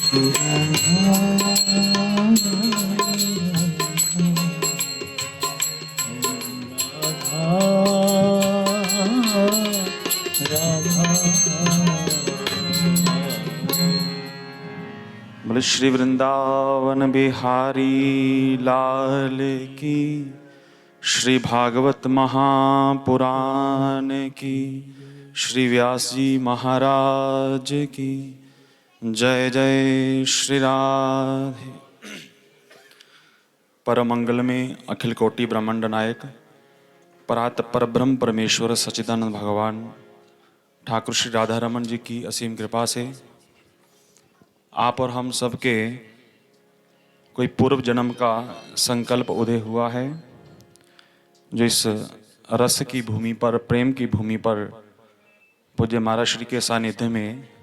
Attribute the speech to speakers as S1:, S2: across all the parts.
S1: बोले श्री वृंदावन बिहारी लाल की, श्री भागवत महापुराण की, श्री व्यास जी महाराज की जय जय। श्री राधे। परम मंगल में अखिल कोटि ब्रह्मांड नायक परात परब्रह्म परमेश्वर सच्चिदानंद भगवान ठाकुर श्री राधा रमन जी की असीम कृपा से आप और हम सबके कोई पूर्व जन्म का संकल्प उदय हुआ है, जो इस रस की भूमि पर, प्रेम की भूमि पर पूज्य महाराज श्री के सानिध्य में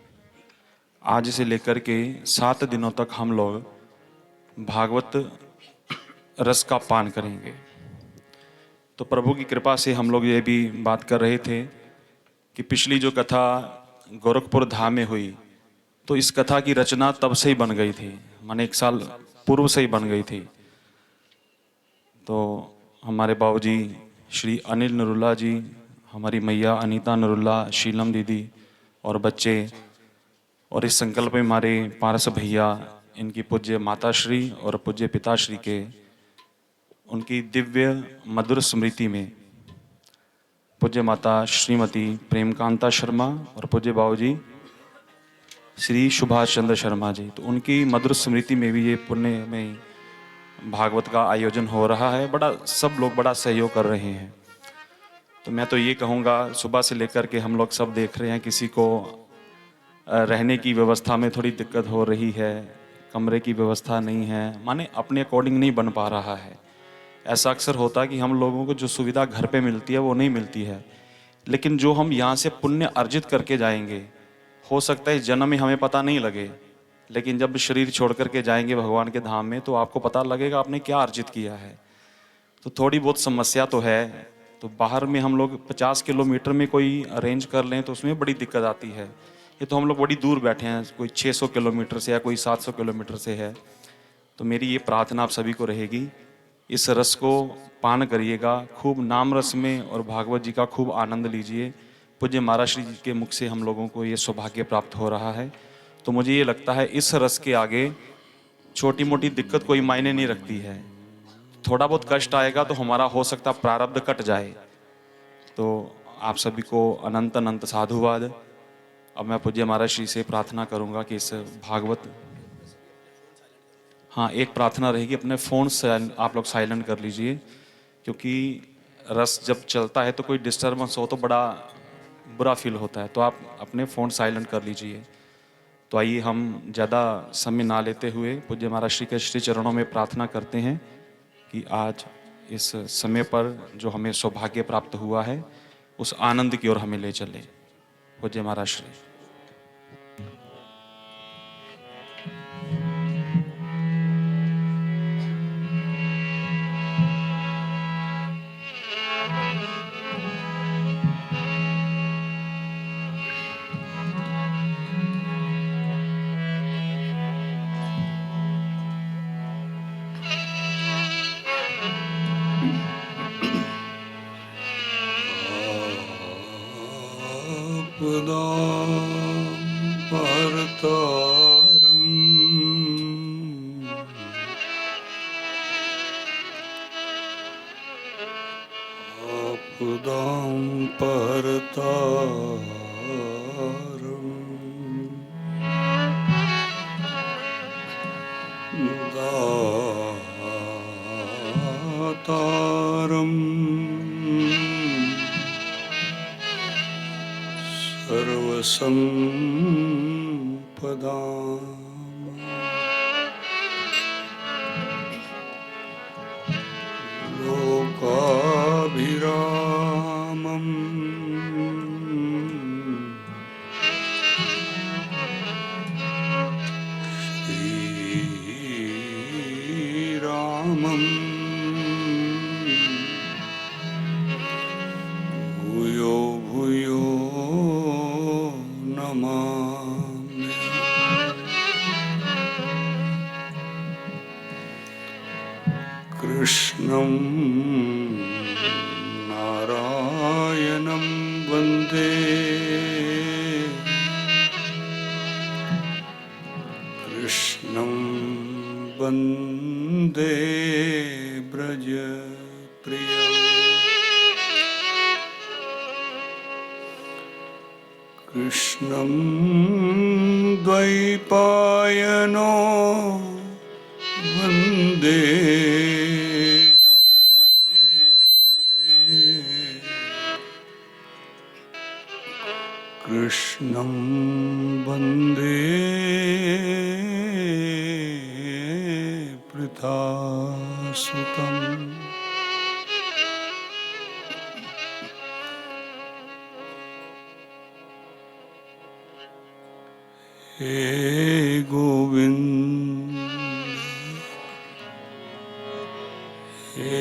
S1: आज से लेकर के 7 दिनों तक हम लोग भागवत रस का पान करेंगे। तो प्रभु की कृपा से हम लोग ये भी बात कर रहे थे कि पिछली जो कथा गोरखपुर धाम में हुई, तो इस कथा की रचना तब से ही बन गई थी, माने 1 साल पूर्व से ही बन गई थी। तो हमारे बाबूजी श्री अनिल नरुला जी, हमारी मैया अनीता नरुला, शीलम दीदी और बच्चे, और इस संकल्प में हमारे पारस भैया, इनकी पूज्य माताश्री और पूज्य पिताश्री के उनकी दिव्य मधुर स्मृति में पूज्य माता श्रीमती प्रेमकांता शर्मा और पूज्य बाबूजी श्री सुभाष चंद्र शर्मा जी, तो उनकी मधुर स्मृति में भी ये पुण्य में भागवत का आयोजन हो रहा है। बड़ा सब लोग बड़ा सहयोग कर रहे हैं। तो मैं तो ये कहूँगा, सुबह से लेकर के हम लोग सब देख रहे हैं, किसी को रहने की व्यवस्था में थोड़ी दिक्कत हो रही है, कमरे की व्यवस्था नहीं है, माने अपने अकॉर्डिंग नहीं बन पा रहा है। ऐसा अक्सर होता है कि हम लोगों को जो सुविधा घर पे मिलती है वो नहीं मिलती है, लेकिन जो हम यहाँ से पुण्य अर्जित करके जाएंगे, हो सकता है इस जन्म में हमें पता नहीं लगे, लेकिन जब शरीर छोड़ करके जाएंगे भगवान के धाम में तो आपको पता लगेगा आपने क्या अर्जित किया है। तो थोड़ी बहुत समस्या तो है, तो बाहर में हम लोग 50 किलोमीटर में कोई अरेंज कर लें तो उसमें बड़ी दिक्कत आती है। ये तो हम लोग बड़ी दूर बैठे हैं, कोई 600 किलोमीटर से या कोई 700 किलोमीटर से है। तो मेरी ये प्रार्थना आप सभी को रहेगी, इस रस को पान करिएगा, खूब नाम रस में और भागवत जी का खूब आनंद लीजिए। पूज्य महाराज श्री जी के मुख से हम लोगों को ये सौभाग्य प्राप्त हो रहा है। तो मुझे ये लगता है इस रस के आगे छोटी मोटी दिक्कत कोई मायने नहीं रखती है। थोड़ा बहुत कष्ट आएगा तो हमारा हो सकता प्रारब्ध कट जाए। तो आप सभी को अनंत अनंत साधुवाद। अब मैं पूज्य महाराज श्री से प्रार्थना करूंगा कि इस भागवत, हाँ एक प्रार्थना रहेगी, अपने फ़ोन से आप लोग साइलेंट कर लीजिए, क्योंकि रस जब चलता है तो कोई डिस्टर्बेंस हो तो बड़ा बुरा फील होता है। तो आप अपने फ़ोन साइलेंट कर लीजिए। तो आइए हम ज़्यादा समय ना लेते हुए पूज्य महाराज श्री के श्री चरणों में प्रार्थना करते हैं कि आज इस समय पर जो हमें सौभाग्य प्राप्त हुआ है उस आनंद की ओर हमें ले चले। पूज्य महाराज श्री।
S2: कृष्णं नारायणं वन्दे कृष्णं वन्दे व्रजप्रियम् कृष्णं द्वैपायनो वन्दे कृष्णं वन्दे पृथासुतम् हे गोविंद हे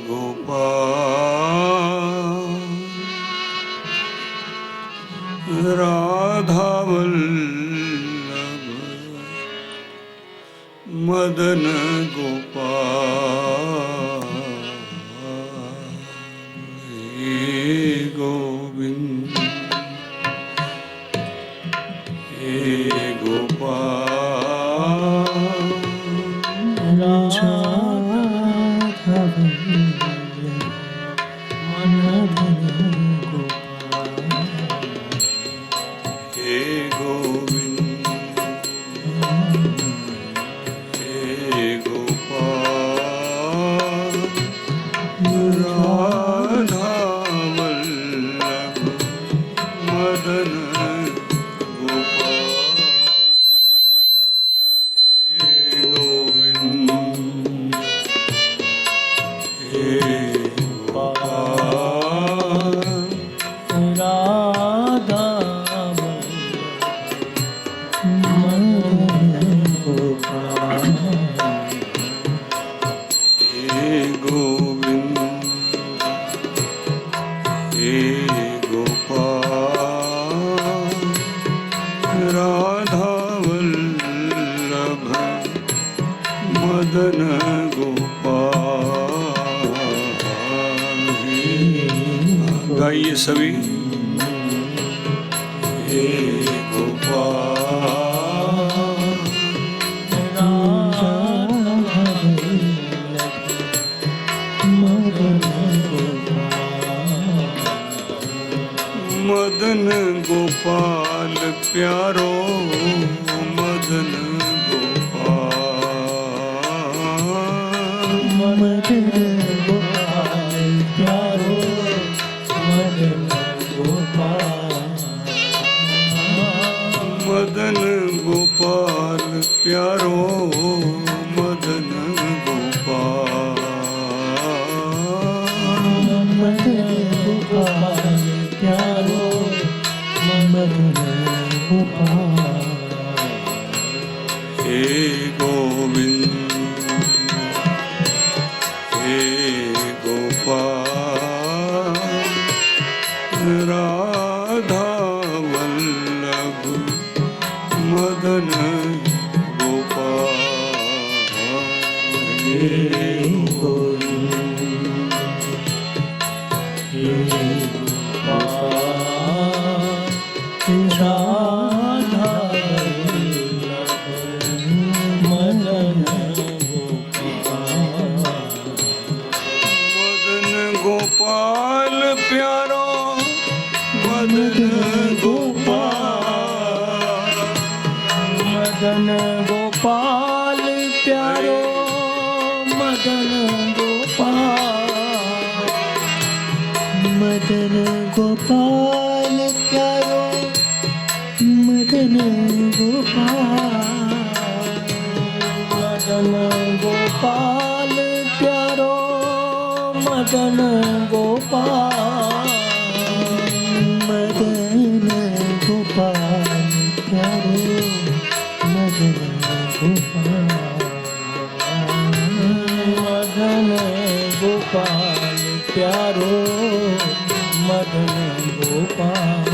S2: गोपाल राधावल्लभ मदन गोपाल हे गोविंद हे गोपाल हे गोविंद हे गोपाल राधावल्लभ मदन गोपाल हे गोविंद हे गोपाल हे गोविंद हे गोपाल राधावल्लभ मदन गोपाल गाइए सभी हे गोपाल मदन गोपाल प्यारो मदन गोपाल
S3: मदन गोपाल प्यारो मदन गोपाल
S2: मदन गोपाल प्यारो मदन गोपाल
S3: मदन गोपाल प्यारो मदन गोपाल
S2: हे गोविंद हे गोपाल राधावल्लभ मदन गोपाल हे
S3: गोविंद हे गोपाल राधावल्लभ मदन
S2: गोपाल प्यारो मदन गोपाल
S3: मदन गोपाल प्यारो मदन गोपाल मदन गोपाल प्यारो मदन गोपाल मदन गोपाल प्यारो मदन गोपाल मदन गोपाल प्यारो मदन गोपाल प्यारो मदन गोपाल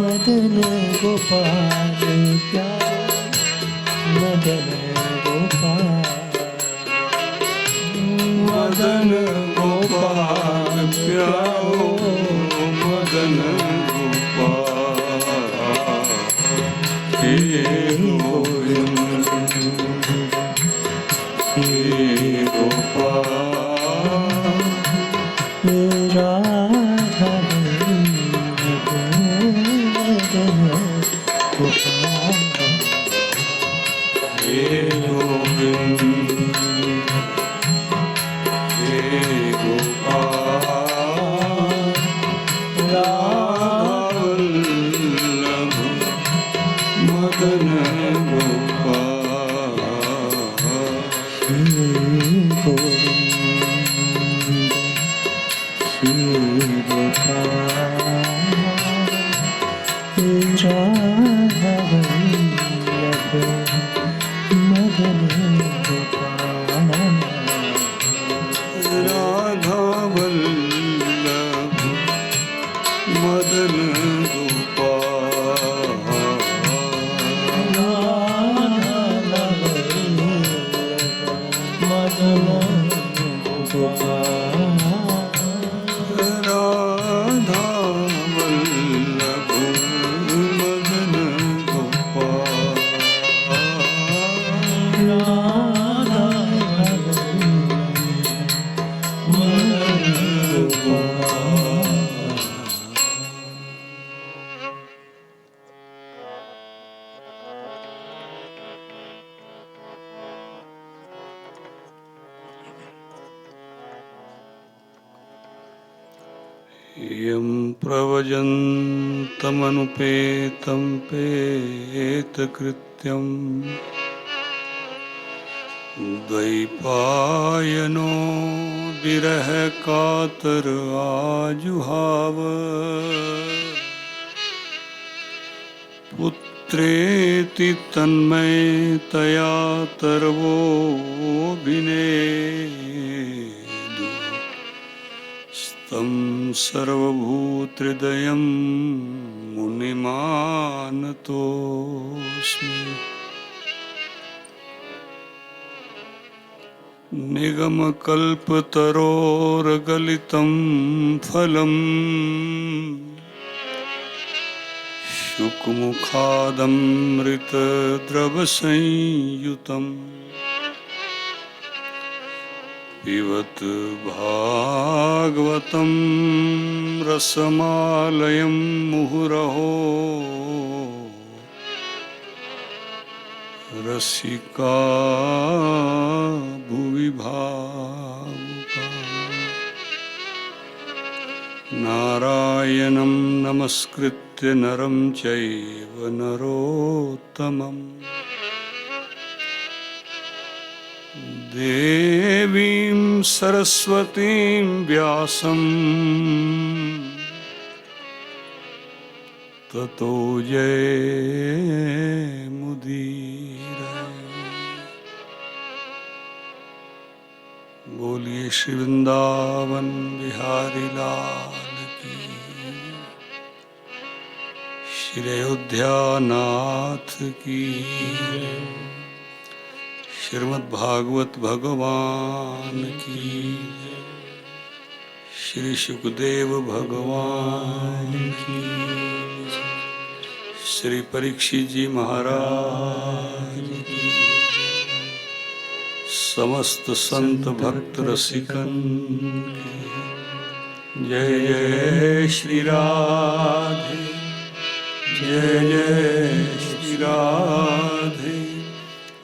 S3: मदन गोपाल प्यारो मदन गोपाल
S2: मदन गोपाल प्यारो मदन गोपाल हे गोविंद हे गोपाल
S3: राधा गोपाल
S2: हे गोविंद हे गोपाल राधावल्लभ मदन गोपाल राधावल्लभ मदन गोपाल राधावल्लभ मदन गोपाल यं प्रव्रजन्तमनुपेतं पेतकृत्यं द्वैपायनो विरह कातर आजुहाव पुत्रेति तन्मयतया तरवोऽभिनेदु तं सर्वभूतहृदयं मुनिमानतोऽस्मि निगमकल्पतरोर्गलितं फलम् शुकमुखादमृतद्रवसंयुतम् पिबत भागवतं रसमालयं मुहुरहो रसिका भुवि भावुका नारायणं नमस्कृत्य नरं चैव नरोत्तमम् देवीं सरस्वतीं व्यासं ततो जयमुदीरये। बोलिए श्री वृंदावन बिहारी लाल की, श्री अयोध्या नाथ की, श्रीमद् भागवत भगवान की, श्री सुखदेव भगवान की, श्री परीक्षित जी महाराज की, समस्त संत भक्त रसिकन की जय जय श्री राधे, जय जय श्री राधे,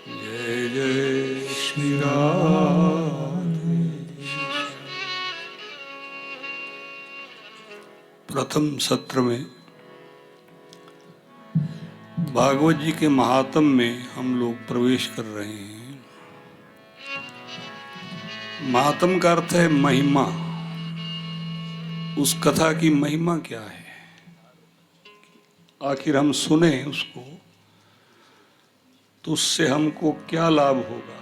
S2: जय जय श्री राधे। प्रथम सत्र में भागवत जी के महात्म में हम लोग प्रवेश कर रहे हैं। महात्म का अर्थ है महिमा। उस कथा की महिमा क्या है, आखिर हम सुने उसको तो उससे हमको क्या लाभ होगा।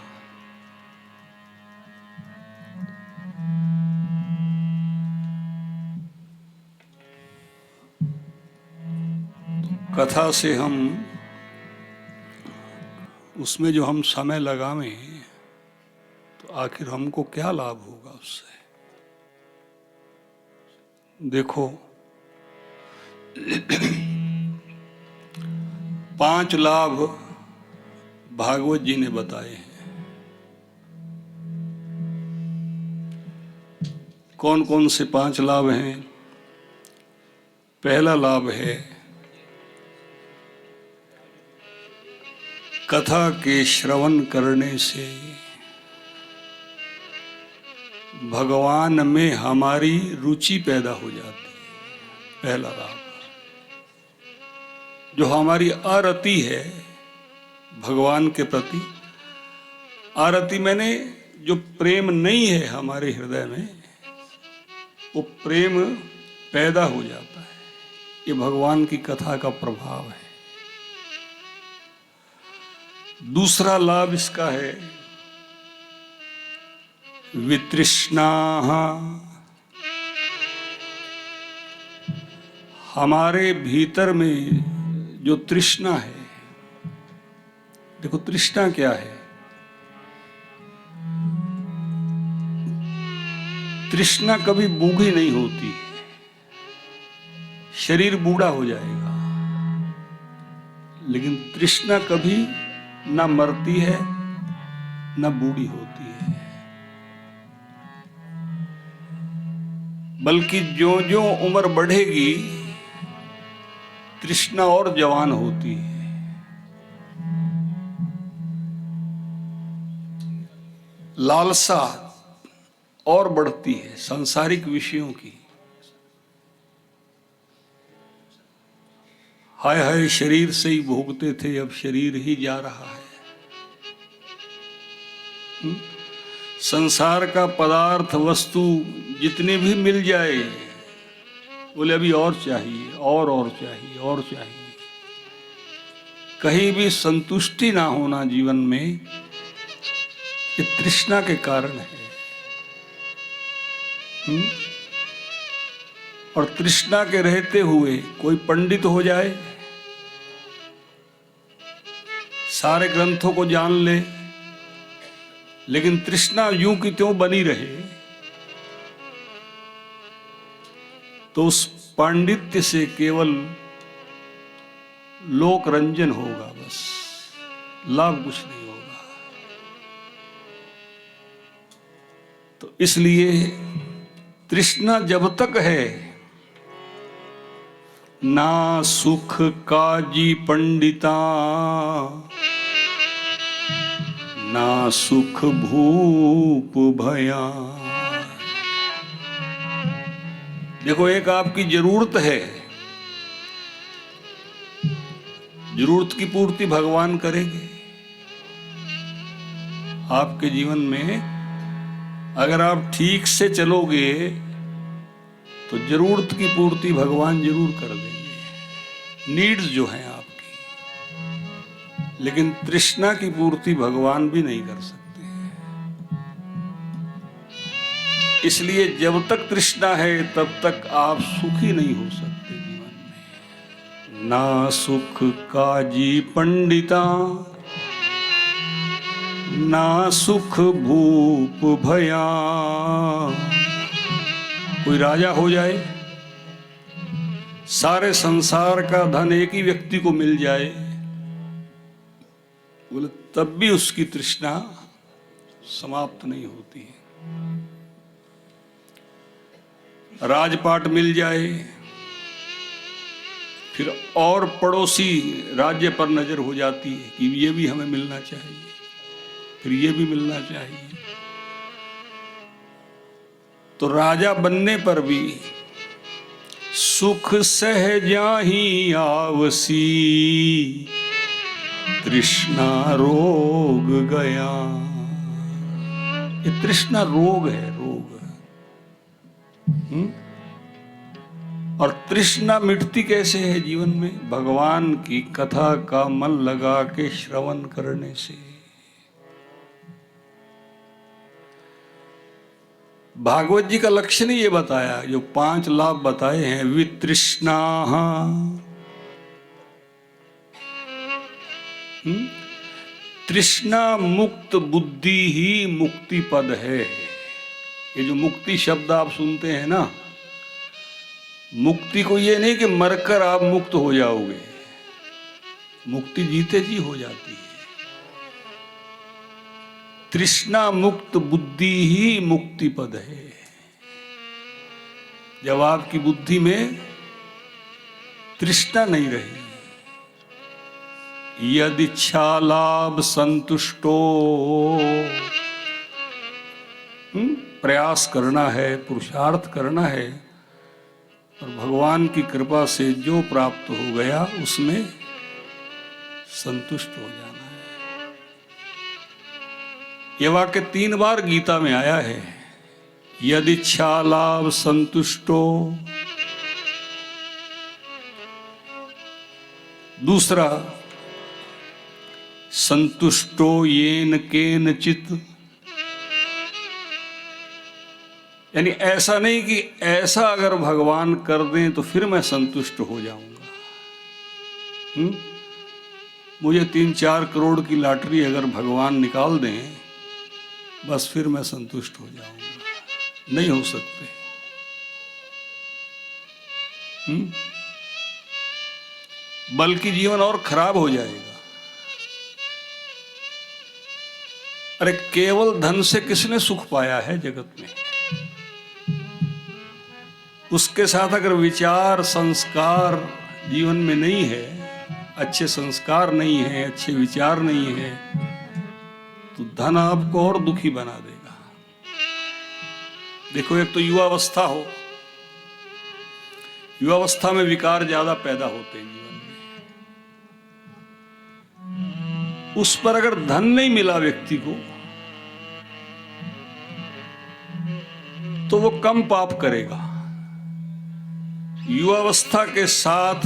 S2: कथा से हम उसमें जो हम समय लगावें तो तो आखिर हमको क्या लाभ होगा उससे? देखो 5 लाभ भागवत जी ने बताए हैं। कौन कौन से 5 लाभ हैं? पहला लाभ है कथा के श्रवण करने से भगवान में हमारी रुचि पैदा हो जाती है। पहला लाभ। जो हमारी आरति है भगवान के प्रति, आरति मैंने जो प्रेम नहीं है हमारे हृदय में, वो प्रेम पैदा हो जाता है। ये भगवान की कथा का प्रभाव है। दूसरा लाभ इसका है वितृष्णा। हमारे भीतर में जो तृष्णा है, देखो तृष्णा क्या है? तृष्णा कभी बूढ़ी नहीं होती। शरीर बूढ़ा हो जाएगा, लेकिन तृष्णा कभी ना मरती है ना बूढ़ी होती है। बल्कि जो जो उम्र बढ़ेगी तृष्णा और जवान होती है। लालसा और बढ़ती है सांसारिक विषयों की। हाय हाय शरीर से ही भोगते थे, अब शरीर ही जा रहा है। संसार का पदार्थ वस्तु जितने भी मिल जाए, बोले अभी और चाहिए, और चाहिए, और चाहिए। कहीं भी संतुष्टि ना होना जीवन में, ये तृष्णा के कारण है। और तृष्णा के रहते हुए कोई पंडित हो जाए, सारे ग्रंथों को जान ले, लेकिन तृष्णा यूं की त्यों बनी रहे, तो उस पांडित्य से केवल लोक रंजन होगा, बस लाभ कुछ नहीं होगा। तो इसलिए तृष्णा जब तक है, ना सुख काजी पंडिता, ना सुख भूप भया। देखो एक आपकी जरूरत है, जरूरत की पूर्ति भगवान करेंगे। आपके जीवन में अगर आप ठीक से चलोगे तो जरूरत की पूर्ति भगवान जरूर कर देंगे, नीड्स जो हैं आपकी। लेकिन तृष्णा की पूर्ति भगवान भी नहीं कर सकते। इसलिए जब तक तृष्णा है तब तक आप सुखी नहीं हो सकते जीवन में। ना सुख काजी पंडिता, ना सुख भूप भया। कोई राजा हो जाए, सारे संसार का धन एक ही व्यक्ति को मिल जाए, बोले तब भी उसकी तृष्णा समाप्त नहीं होती है। राजपाट मिल जाए, फिर और पड़ोसी राज्य पर नजर हो जाती है कि ये भी हमें मिलना चाहिए, फिर ये भी मिलना चाहिए। तो राजा बनने पर भी सुख सहजाही आवसी, तृष्णा रोग गया। ये तृष्णा रोग है, रोग। और तृष्णा मिटती कैसे है जीवन में? भगवान की कथा का मन लगा के श्रवण करने से। भागवत जी का लक्षण ही ये बताया, जो 5 लाभ बताए हैं। वितृष्णा, तृष्णा मुक्त बुद्धि ही मुक्ति पद है। ये जो मुक्ति शब्द आप सुनते हैं ना, मुक्ति को ये नहीं कि मरकर आप मुक्त हो जाओगे, मुक्ति जीते जी हो जाती है। तृष्णा मुक्त बुद्धि ही मुक्ति पद है। जब आपकी बुद्धि में तृष्णा नहीं रही, यदि इच्छा लाभ संतुष्टो, प्रयास करना है, पुरुषार्थ करना है, और भगवान की कृपा से जो प्राप्त हो गया उसमें संतुष्ट हो जाना है। यह वाक्य 3 बार गीता में आया है। यदि इच्छा लाभ संतुष्टो, दूसरा संतुष्टो येन केनचित, यानी ऐसा नहीं कि ऐसा अगर भगवान कर दें तो फिर मैं संतुष्ट हो जाऊंगा। मुझे 3-4 करोड़ की लॉटरी अगर भगवान निकाल दें बस फिर मैं संतुष्ट हो जाऊंगा, नहीं हो सकते। बल्कि जीवन और खराब हो जाएगा। अरे केवल धन से किसने सुख पाया है जगत में? उसके साथ अगर विचार संस्कार जीवन में नहीं है, अच्छे संस्कार नहीं है, अच्छे विचार नहीं है, तो धन आपको और दुखी बना देगा। देखो, एक तो युवावस्था हो, युवावस्था में विकार ज्यादा पैदा होते हैं जीवन में। उस पर अगर धन नहीं मिला व्यक्ति को तो वो कम पाप करेगा। युवावस्था के साथ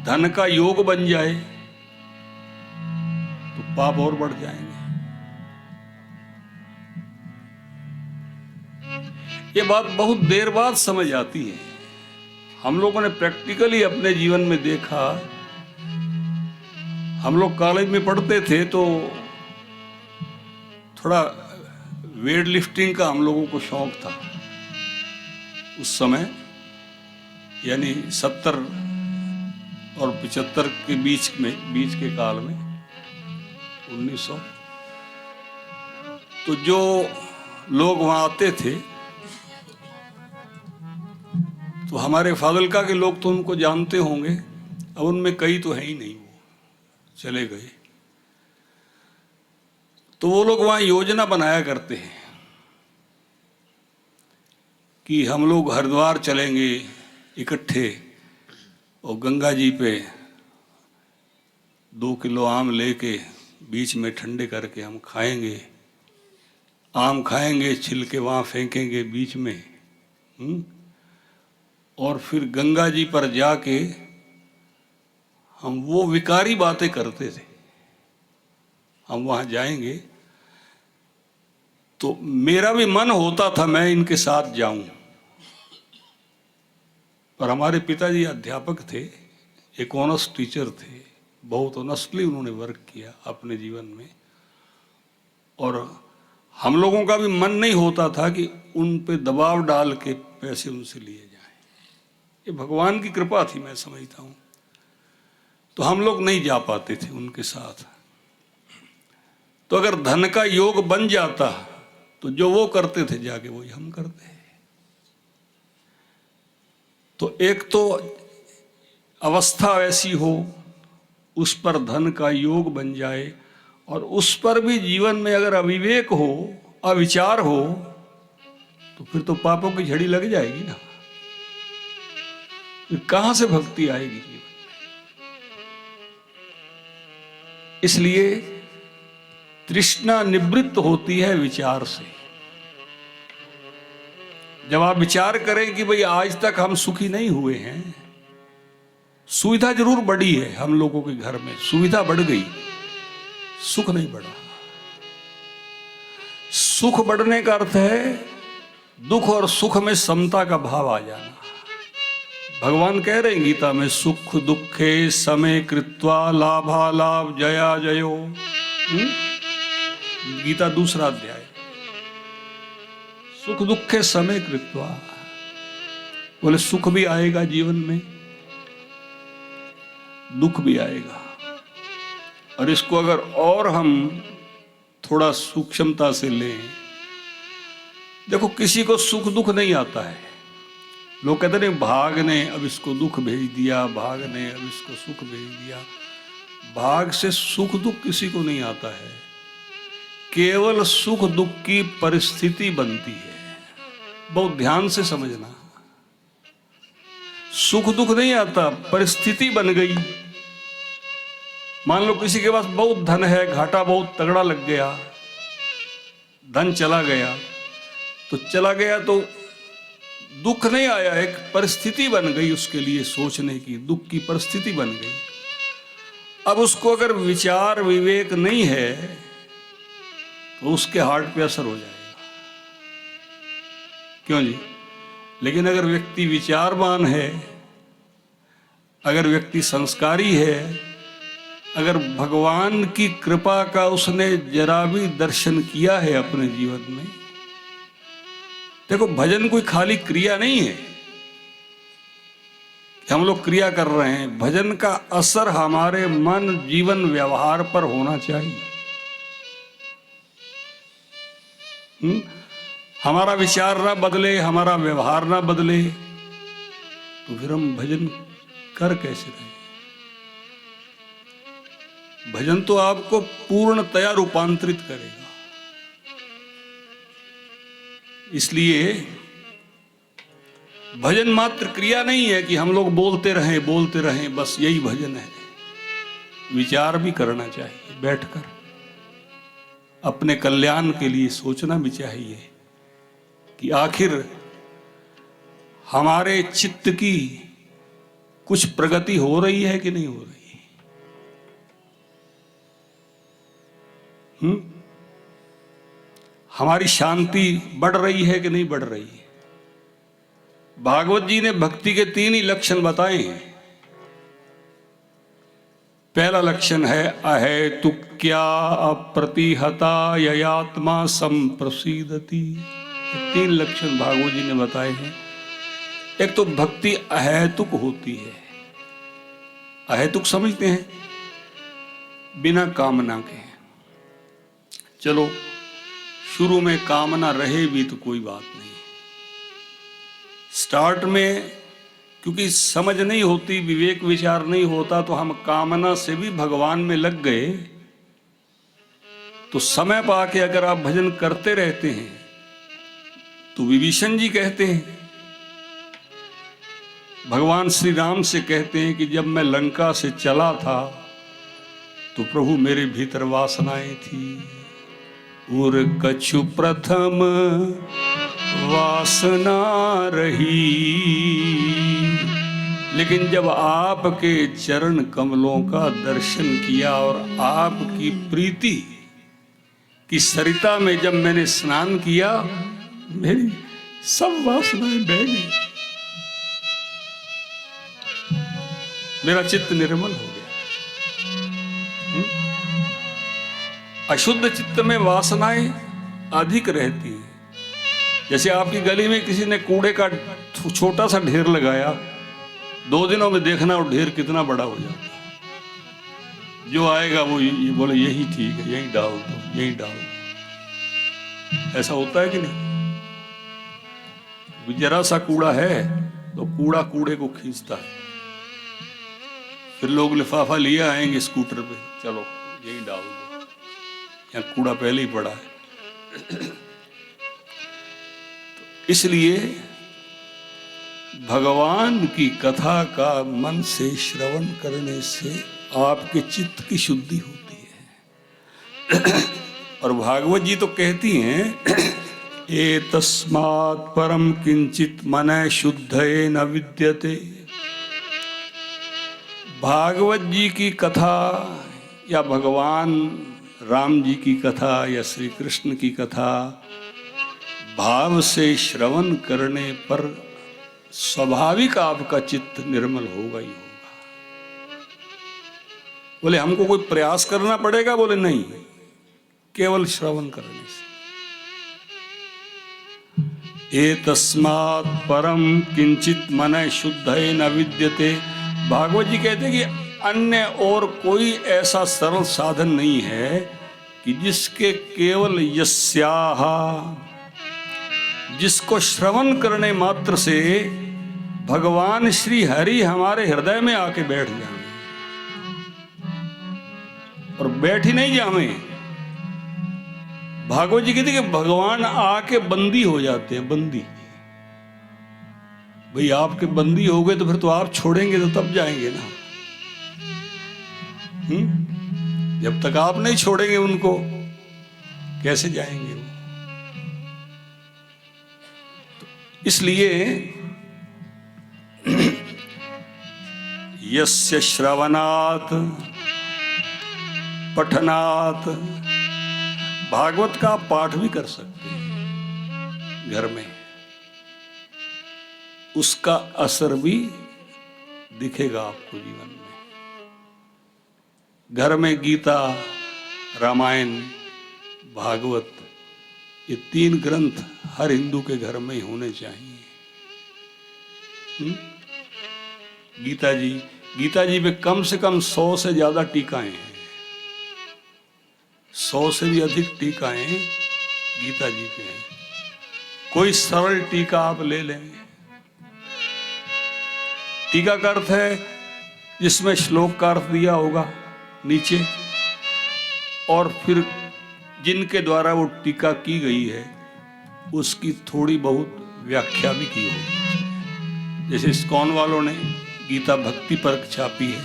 S2: धन का योग बन जाए तो पाप और बढ़ जाएंगे। ये बात बहुत देर बाद समझ आती है। हम लोगों ने प्रैक्टिकली अपने जीवन में देखा। हम लोग कॉलेज में पढ़ते थे तो थोड़ा वेट लिफ्टिंग का हम लोगों को शौक था उस समय, यानी 70 और 75 के बीच के काल में, 1900। तो जो लोग वहां आते थे तो हमारे फाजिल्का के लोग तो उनको जानते होंगे, अब उनमें कई तो है ही नहीं, वो चले गए। तो वो लोग वहां योजना बनाया करते हैं कि हम लोग हरिद्वार चलेंगे इकट्ठे और गंगा जी पे 2 किलो आम लेके बीच में ठंडे करके हम खाएंगे। आम खाएंगे, छिलके वहाँ फेंकेंगे बीच में, और फिर गंगा जी पर जाके हम वो विकारी बातें करते थे। हम वहाँ जाएंगे तो मेरा भी मन होता था मैं इनके साथ जाऊं, पर हमारे पिताजी अध्यापक थे, एक ऑनेस्ट टीचर थे, बहुत ऑनेस्टली उन्होंने वर्क किया अपने जीवन में, और हम लोगों का भी मन नहीं होता था कि उन पे दबाव डाल के पैसे उनसे लिए जाएं। ये भगवान की कृपा थी, मैं समझता हूँ। तो हम लोग नहीं जा पाते थे उनके साथ। तो अगर धन का योग बन जाता तो जो वो करते थे जाके वही हम करते। तो एक तो अवस्था ऐसी हो उस पर धन का योग बन जाए, और उस पर भी जीवन में अगर अविवेक हो, अविचार हो, तो फिर तो पापों की झड़ी लग जाएगी ना। फिर कहां से भक्ति आएगी जीवन में? इसलिए तृष्णा निवृत्त होती है विचार से। जब आप विचार करें कि भाई आज तक हम सुखी नहीं हुए हैं, सुविधा जरूर बढ़ी है, हम लोगों के घर में सुविधा बढ़ गई, सुख नहीं बढ़ा। सुख बढ़ने का अर्थ है दुख और सुख में समता का भाव आ जाना। भगवान कह रहे हैं गीता में, सुख दुखे समय कृत्वा लाभा लाभ जया जयो। गीता दूसरा अध्याय। सुख दुखे समय कृत्वा, बोले सुख भी आएगा जीवन में, दुख भी आएगा। और इसको अगर और हम थोड़ा सूक्ष्मता से लें, देखो किसी को सुख दुख नहीं आता है। लोग कहते नहीं भाग ने अब इसको दुख भेज दिया, भाग ने अब इसको सुख भेज दिया। भाग से सुख दुख किसी को नहीं आता है, केवल सुख दुख की परिस्थिति बनती है। बहुत ध्यान से समझना, सुख दुख नहीं आता, परिस्थिति बन गई। मान लो किसी के पास बहुत धन है, घाटा बहुत तगड़ा लग गया, धन चला गया, तो चला गया तो दुख नहीं आया, एक परिस्थिति बन गई उसके लिए सोचने की, दुख की परिस्थिति बन गई। अब उसको अगर विचार विवेक नहीं है तो उसके हार्ट पे असर हो जाएगा। क्यों जी? लेकिन अगर व्यक्ति विचारवान है, अगर व्यक्ति संस्कारी है, अगर भगवान की कृपा का उसने जरा भी दर्शन किया है अपने जीवन में, देखो भजन कोई खाली क्रिया नहीं है कि हम लोग क्रिया कर रहे हैं। भजन का असर हमारे मन जीवन व्यवहार पर होना चाहिए। हमारा विचार ना बदले, हमारा व्यवहार ना बदले, तो फिर हम भजन कर कैसे रहे? भजन तो आपको पूर्णतया रूपांतरित करेगा। इसलिए भजन मात्र क्रिया नहीं है कि हम लोग बोलते रहें, बस यही भजन है। विचार भी करना चाहिए, बैठकर अपने कल्याण के लिए सोचना भी चाहिए कि आखिर हमारे चित्त की कुछ प्रगति हो रही है कि नहीं हो रही। हमारी शांति बढ़ रही है कि नहीं बढ़ रही है। भागवत जी ने भक्ति के 3 ही लक्षण बताए हैं। पहला लक्षण है अहेतुक्या अप्रतिहता ययात्मा संप्रसीदति। 3 लक्षण भागवत जी ने बताए हैं। एक तो भक्ति अहेतुक होती है। अहेतुक समझते हैं, बिना कामना के। चलो शुरू में कामना रहे भी तो कोई बात नहीं। स्टार्ट में क्योंकि समझ नहीं होती, विवेक विचार नहीं होता, तो हम कामना से भी भगवान में लग गए, तो समय पाके अगर आप भजन करते रहते हैं तो विभीषण जी कहते हैं, भगवान श्री राम से कहते हैं कि जब मैं लंका से चला था तो प्रभु मेरे भीतर वासनाएं थी, उर कछु प्रथम वासना रही। लेकिन जब आपके चरण कमलों का दर्शन किया और आपकी प्रीति की सरिता में जब मैंने स्नान किया, मेरी सब वासनाएं बह गई, मेरा चित्त निर्मल हो गया। अशुद्ध चित्त में वासनाएं अधिक रहती हैं। जैसे आपकी गली में किसी ने कूड़े का छोटा सा ढेर लगाया, 2 दिनों में देखना वो ढेर कितना बड़ा हो जाता है। जो आएगा वो ये बोले यही ठीक है, यही डाल दो, यही डाल दो। ऐसा होता है कि नहीं? जरा सा कूड़ा है तो कूड़ा कूड़े को खींचता है, फिर लोग लिफाफा लिए आएंगे स्कूटर पे, चलो यही डाल दो, यहाँ कूड़ा पहले ही पड़ा है। इसलिए भगवान की कथा का मन से श्रवण करने से आपके चित्त की शुद्धि होती है। और भागवत जी तो कहती हैं, एतस्मात् परम किंचित मनः शुद्धये न विद्यते। भागवत जी की कथा या भगवान राम जी की कथा या श्री कृष्ण की कथा भाव से श्रवण करने पर स्वाभाविक आपका चित्त निर्मल होगा ही होगा। बोले हमको कोई प्रयास करना पड़ेगा? बोले नहीं, केवल श्रवण करने से। एतस्मात् परम किंचित मनः शुद्धये न विद्यते। भागवत जी कहते हैं कि अन्य और कोई ऐसा सरल साधन नहीं है कि जिसके केवल यस्याह, जिसको श्रवण करने मात्र से भगवान श्री हरि हमारे हृदय में आके बैठ जाए। और बैठ ही नहीं जाए, भागवत जी कहते कि भगवान आके बंदी हो जाते हैं। बंदी, भाई आपके बंदी हो गए तो फिर तो आप छोड़ेंगे तो तब जाएंगे ना। जब तक आप नहीं छोड़ेंगे उनको, कैसे जाएंगे वो? तो इसलिए यस्य श्रवणात् पठनात्, भागवत का पाठ भी कर सकते हैं घर में, उसका असर भी दिखेगा आपको जीवन में। घर में गीता, रामायण, भागवत, ये 3 ग्रंथ हर हिंदू के घर में ही होने चाहिए। गीता जी में कम से कम 100 से ज्यादा टीकाएं हैं। 100 से भी अधिक टीकाएं गीता जी के हैं। कोई सरल टीका आप ले लें। टीका का अर्थ है जिसमें श्लोक का अर्थ दिया होगा नीचे, और फिर जिनके द्वारा वो टीका की गई है उसकी थोड़ी बहुत व्याख्या भी की होगी। जैसे इस्कॉन वालों ने गीता भक्ति परक छापी है,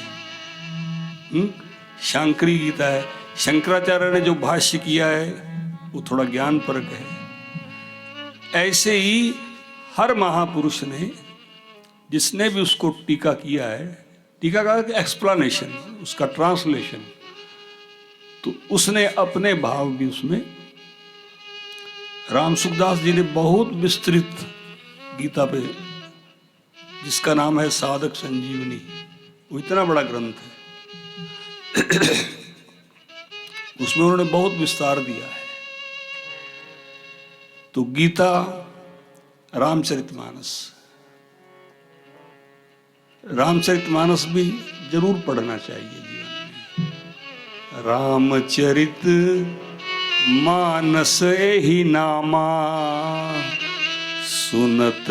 S2: शांकरी गीता है। शंकराचार्य ने जो भाष्य किया है वो थोड़ा ज्ञान परक है। ऐसे ही हर महापुरुष ने, जिसने भी उसको टीका किया है, टीका का एक्सप्लेनेशन, उसका ट्रांसलेशन, तो उसने अपने भाव भी उसमें, राम सुखदास जी ने बहुत विस्तृत गीता पे, जिसका नाम है साधक संजीवनी, वो इतना बड़ा ग्रंथ है, उसमें उन्होंने बहुत विस्तार दिया है। तो गीता, रामचरितमानस, रामचरितमानस भी जरूर पढ़ना चाहिए जीवन में। रामचरित मानस ही नामा, सुनत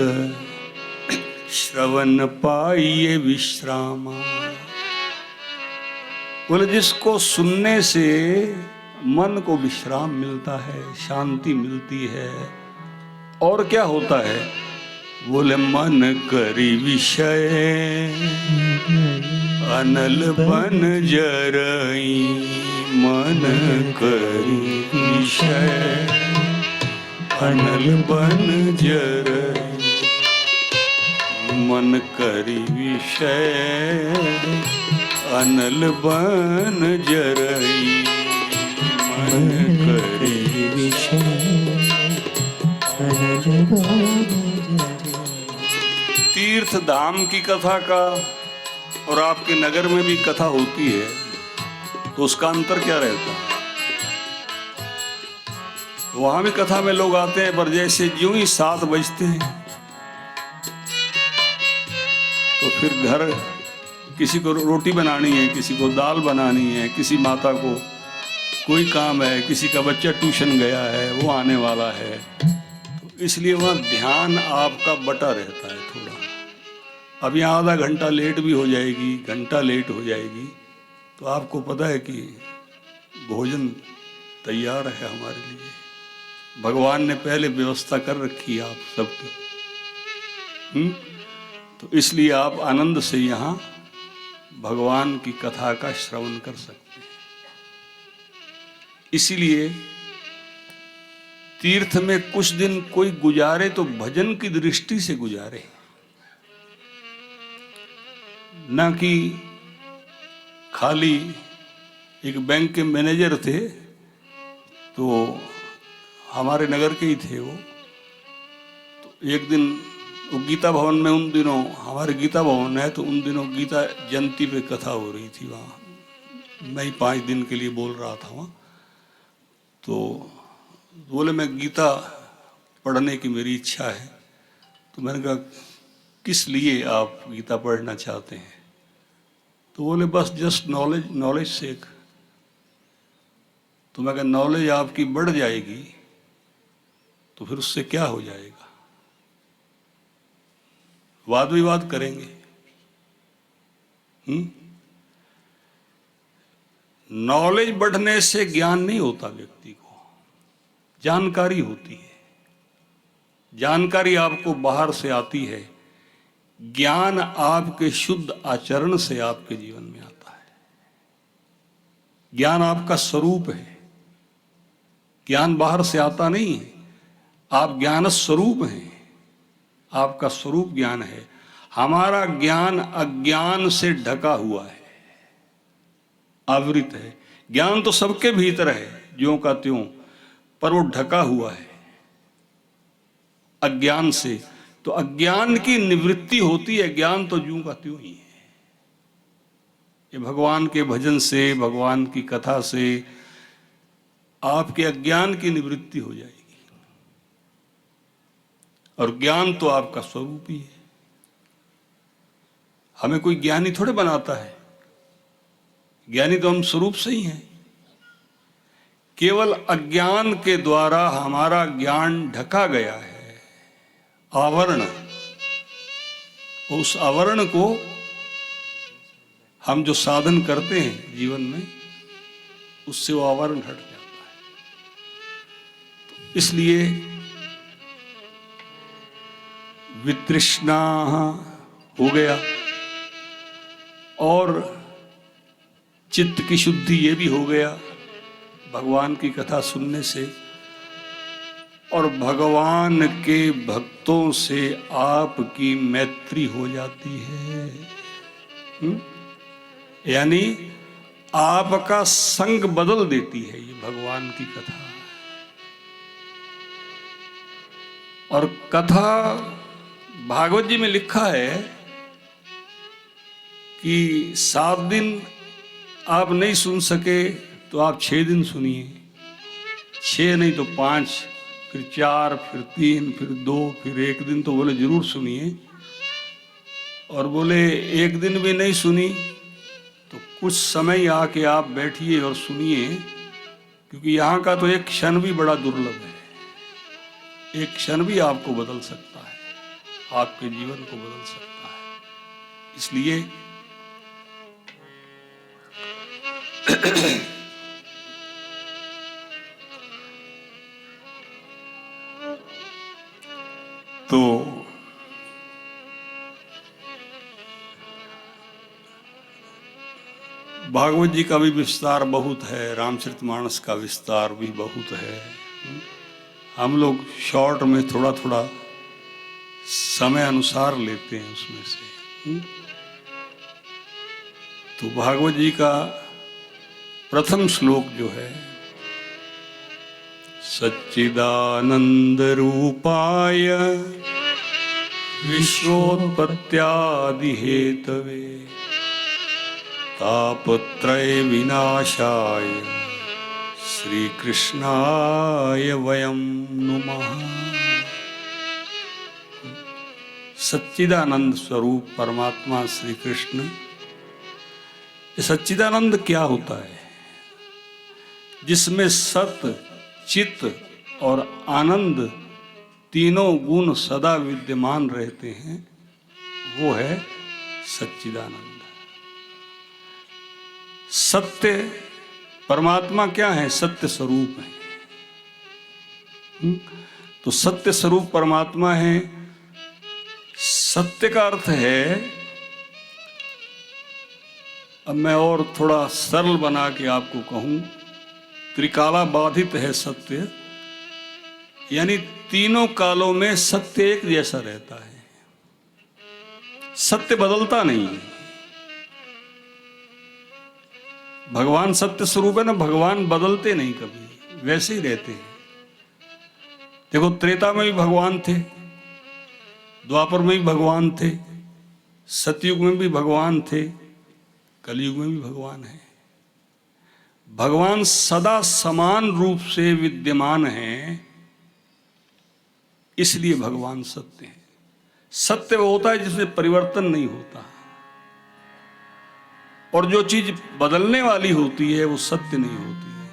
S2: श्रवण पाइये विश्रामा। बोले जिसको सुनने से मन को विश्राम मिलता है, शांति मिलती है, और क्या होता है? बोले मन करी विषय अनल बन जरई, मन करी विषय अनल बन जरई, मन करी विषय अनल बन जरई, मन करी विषय अनल बन। तीर्थ धाम की कथा का और आपके नगर में भी कथा होती है, तो उसका अंतर क्या रहता है? वहां भी कथा में लोग आते हैं, पर जैसे ज्यों ही 7 बजते हैं तो फिर घर, किसी को रोटी बनानी है, किसी को दाल बनानी है, किसी माता को कोई काम है, किसी का बच्चा ट्यूशन गया है, वो आने वाला है, तो इसलिए वहाँ ध्यान आपका बटा रहता है थोड़ा। अब यहाँ आधा घंटा लेट भी हो जाएगी, घंटा लेट हो जाएगी, तो आपको पता है कि भोजन तैयार है हमारे लिए, भगवान ने पहले व्यवस्था कर रखी है आप सबकी। तो इसलिए आप आनंद से यहाँ भगवान की कथा का श्रवण कर सकते हैं। इसीलिए तीर्थ में कुछ दिन कोई गुजारे तो भजन की दृष्टि से गुजारे, ना कि खाली। एक बैंक के मैनेजर थे, तो हमारे नगर के ही थे वो, तो एक दिन वो गीता भवन में उन दिनों, हमारे गीता भवन है तो उन दिनों गीता जयंती पे कथा हो रही थी वहाँ। मैं ही 5 दिन के लिए बोल रहा था वहाँ। तो बोले मैं गीता पढ़ने की मेरी इच्छा है। तो मैंने कहा किस लिए आप गीता पढ़ना चाहते हैं? तो बोले बस जस्ट नॉलेज सेक। तो मैं कहा नॉलेज आपकी बढ़ जाएगी तो फिर उससे क्या हो जाएगा? वाद विवाद करेंगे। नॉलेज बढ़ने से ज्ञान नहीं होता, व्यक्ति को जानकारी होती है। जानकारी आपको बाहर से आती है, ज्ञान आपके शुद्ध आचरण से आपके जीवन में आता है। ज्ञान आपका स्वरूप है, ज्ञान बाहर से आता नहीं है। आप ज्ञान स्वरूप हैं, आपका स्वरूप ज्ञान है। हमारा ज्ञान अज्ञान से ढका हुआ है, आवृत है। ज्ञान तो सबके भीतर है ज्यों का त्यों, पर वो ढका हुआ है अज्ञान से। तो अज्ञान की निवृत्ति होती है, ज्ञान तो ज्यों का त्यों ही है। ये भगवान के भजन से, भगवान की कथा से आपके अज्ञान की निवृत्ति हो जाएगी। और ज्ञान तो आपका स्वरूप ही है। हमें कोई ज्ञानी थोड़े बनाता है, ज्ञानी तो हम स्वरूप से ही हैं। केवल अज्ञान के द्वारा हमारा ज्ञान ढका गया है, आवरण। उस आवरण को हम जो साधन करते हैं जीवन में, उससे वो आवरण हट जाता है। तो इसलिए वितृष्णा हो गया और चित्त की शुद्धि ये भी हो गया भगवान की कथा सुनने से। और भगवान के भक्तों से आपकी मैत्री हो जाती है। यानी आपका संग बदल देती है ये भगवान की कथा। और कथा भागवत जी में लिखा है कि 7 दिन आप नहीं सुन सके तो आप 6 दिन सुनिए, 6 नहीं तो 5, फिर 4, फिर 3, फिर 2, फिर 1 दिन तो बोले जरूर सुनिए। और बोले 1 दिन भी नहीं सुनी तो कुछ समय आके आप बैठिए और सुनिए, क्योंकि यहाँ का तो एक क्षण भी बड़ा दुर्लभ है। एक क्षण भी आपको बदल सकता है, आपके जीवन को बदल सकता है। इसलिए तो भागवत जी का भी विस्तार बहुत है, रामचरितमानस का विस्तार भी बहुत है। हम लोग शॉर्ट में थोड़ा थोड़ा समय अनुसार लेते हैं उसमें से। तो भागवत जी का प्रथम श्लोक जो है, सच्चिदानंद रूपाय विश्वोत्पत्त्यादि हेतवे तापत्रय विनाशाय श्री कृष्णाय वयं नुमः। सच्चिदानंद स्वरूप परमात्मा श्री कृष्ण। सच्चिदानंद क्या होता है? जिसमें सत, चित और आनंद तीनों गुण सदा विद्यमान रहते हैं, वो है सच्चिदानंद। सत्य परमात्मा क्या है? सत्य स्वरूप है। तो सत्य स्वरूप परमात्मा है। सत्य का अर्थ है, अब मैं और थोड़ा सरल बना के आपको कहूं, त्रिकाला बाधित है सत्य, यानी तीनों कालों में सत्य एक जैसा रहता है। सत्य बदलता नहीं है। भगवान सत्य स्वरूप है ना, भगवान बदलते नहीं कभी, वैसे ही रहते हैं। देखो त्रेता में भी भगवान थे, द्वापर में भी भगवान थे, सतयुग में भी भगवान थे, कलयुग में भी भगवान है। भगवान सदा समान रूप से विद्यमान हैं, इसलिए भगवान सत्य है। सत्य वो होता है जिसमें परिवर्तन नहीं होता, और जो चीज बदलने वाली होती है वो सत्य नहीं होती है।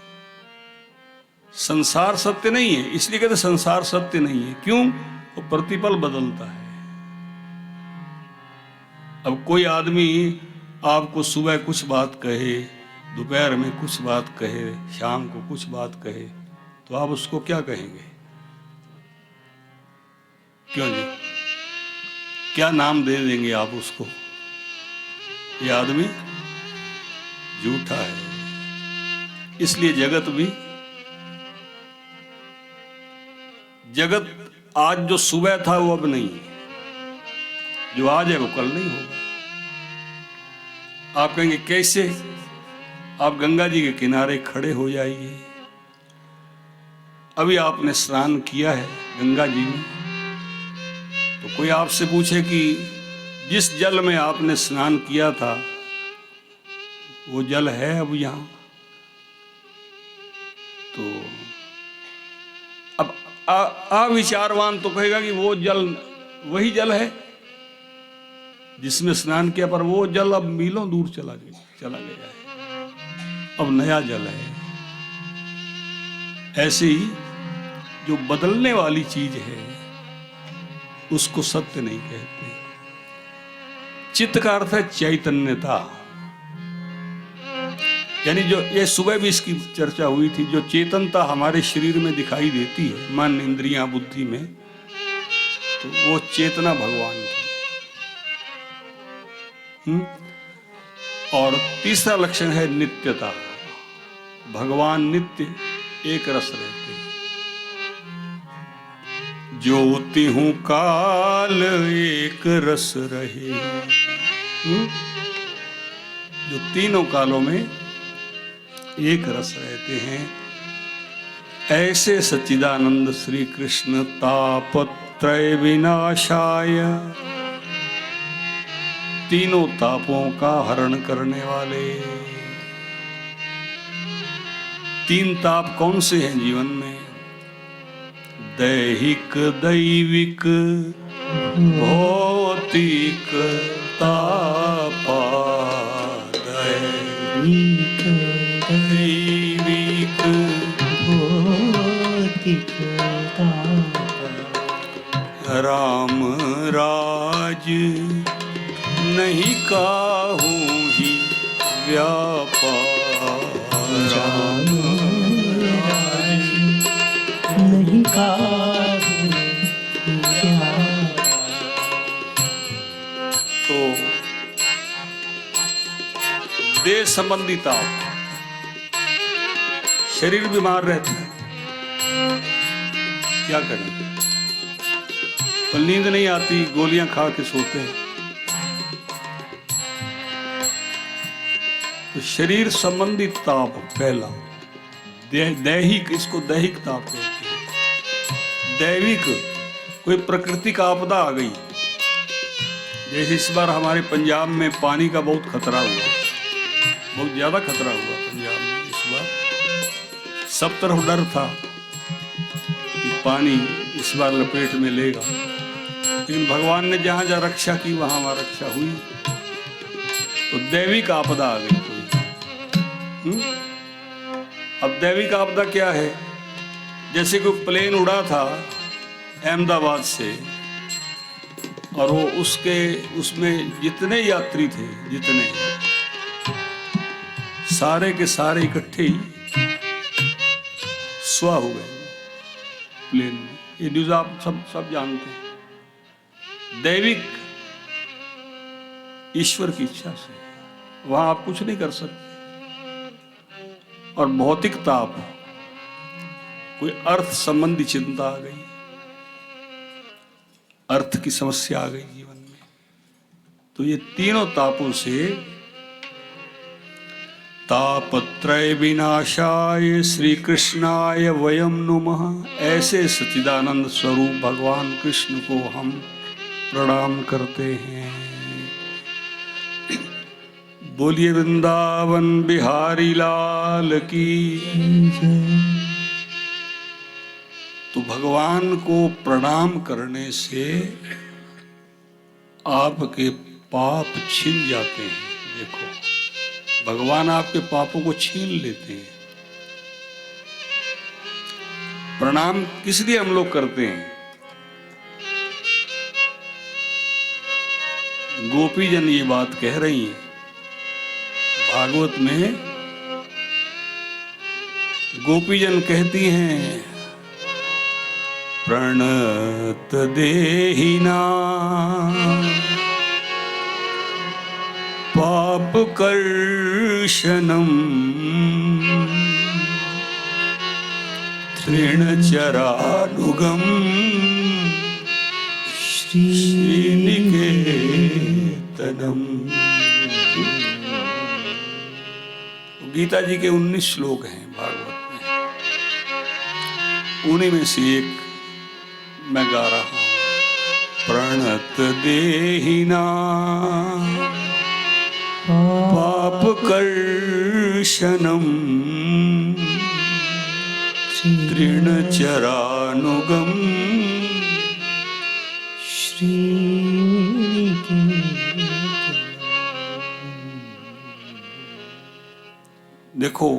S2: संसार सत्य नहीं है, इसलिए कहते संसार सत्य नहीं है। क्यों? वो प्रतिपल बदलता है। अब कोई आदमी आपको सुबह कुछ बात कहे, दोपहर में कुछ बात कहे, शाम को कुछ बात कहे, तो आप उसको क्या कहेंगे? क्यों जी? क्या नाम दे देंगे आप उसको? ये आदमी झूठा है। इसलिए जगत आज जो सुबह था वो अब नहीं है, जो आज है वो कल नहीं होगा। आप कहेंगे कैसे? आप गंगा जी के किनारे खड़े हो जाइए, अभी आपने स्नान किया है गंगा जी में, तो कोई आपसे पूछे कि जिस जल में आपने स्नान किया था वो जल है अब यहां, तो अब अविचारवान तो कहेगा कि वो जल वही जल है जिसमें स्नान किया, पर वो जल अब मीलों दूर चला गया है, अब नया जल है। ऐसे ही जो बदलने वाली चीज है उसको सत्य नहीं कहते। चित्त का अर्थ है चैतन्यता, यानी जो ये सुबह भी इसकी चर्चा हुई थी, जो चेतनता हमारे शरीर में दिखाई देती है, मन, इंद्रियां, बुद्धि में, तो वो चेतना भगवान की है। और तीसरा लक्षण है नित्यता। भगवान नित्य एक रस रहते हैं। ज्योति हूं काल एक रस रहे, जो तीनों कालों में एक रस रहते हैं, ऐसे सच्चिदानंद श्री कृष्ण तापत्रय विनाशाय, तीनों तापों का हरण करने वाले। तीन ताप कौन से हैं जीवन में? दैहिक, दैविक, भौतिक तापा। दैविक, दैविक, भौतिक तापा। राम राज नहीं काहूं ही व्यापार, राम राज नहीं काहूं व्यापार। तो देह संबंधी ताप, शरीर बीमार रहता है, क्या करें? तो नींद नहीं आती, गोलियां खा के सोते हैं। तो शरीर संबंधी ताप पहला, दैहिक, इसको दैहिक ताप कहते हैं। दैविक, कोई प्रकृति का आपदा आ गई, जैसे इस बार हमारे पंजाब में पानी का बहुत खतरा हुआ, बहुत ज्यादा खतरा हुआ पंजाब में इस बार। सब तरफ डर था कि पानी इस बार लपेट में लेगा, लेकिन भगवान ने जहां जहां रक्षा की वहां वहां रक्षा हुई। तो दैविक आपदा आ गई कोई। अब दैविक आपदा क्या है? जैसे कोई प्लेन उड़ा था अहमदाबाद से, और वो उसमें जितने यात्री थे, जितने सारे के सारे इकट्ठे ही स्वा हो गए प्लेन में। ये न्यूज आप सब जानते हैं। दैविक ईश्वर की इच्छा से, वहां आप कुछ नहीं कर सकते। और भौतिक ताप, कोई अर्थ संबंधी चिंता आ गई, अर्थ की समस्या आ गई जीवन में, तो ये तीनों तापों से तापत्रय विनाशाय श्री कृष्णाय वयम नुमः, ऐसे सच्चिदानंद स्वरूप भगवान कृष्ण को हम प्रणाम करते हैं। बोलिए वृंदावन बिहारी लाल की। तो भगवान को प्रणाम करने से आपके पाप छीन जाते हैं। देखो, भगवान आपके पापों को छीन लेते हैं। प्रणाम किस लिए हम लोग करते हैं? गोपीजन ये बात कह रही हैं भागवत में। गोपीजन कहती हैं, प्रणत देहिना पाप कर्षणम तृणचरानुगम श्रीनिकेतनम। गीता जी के 19 श्लोक हैं भागवत में, उन्हीं में से एक मैं गा रहा हूं। प्रणत देहिना पाप कर्षणम तृणचरानुगम देखो,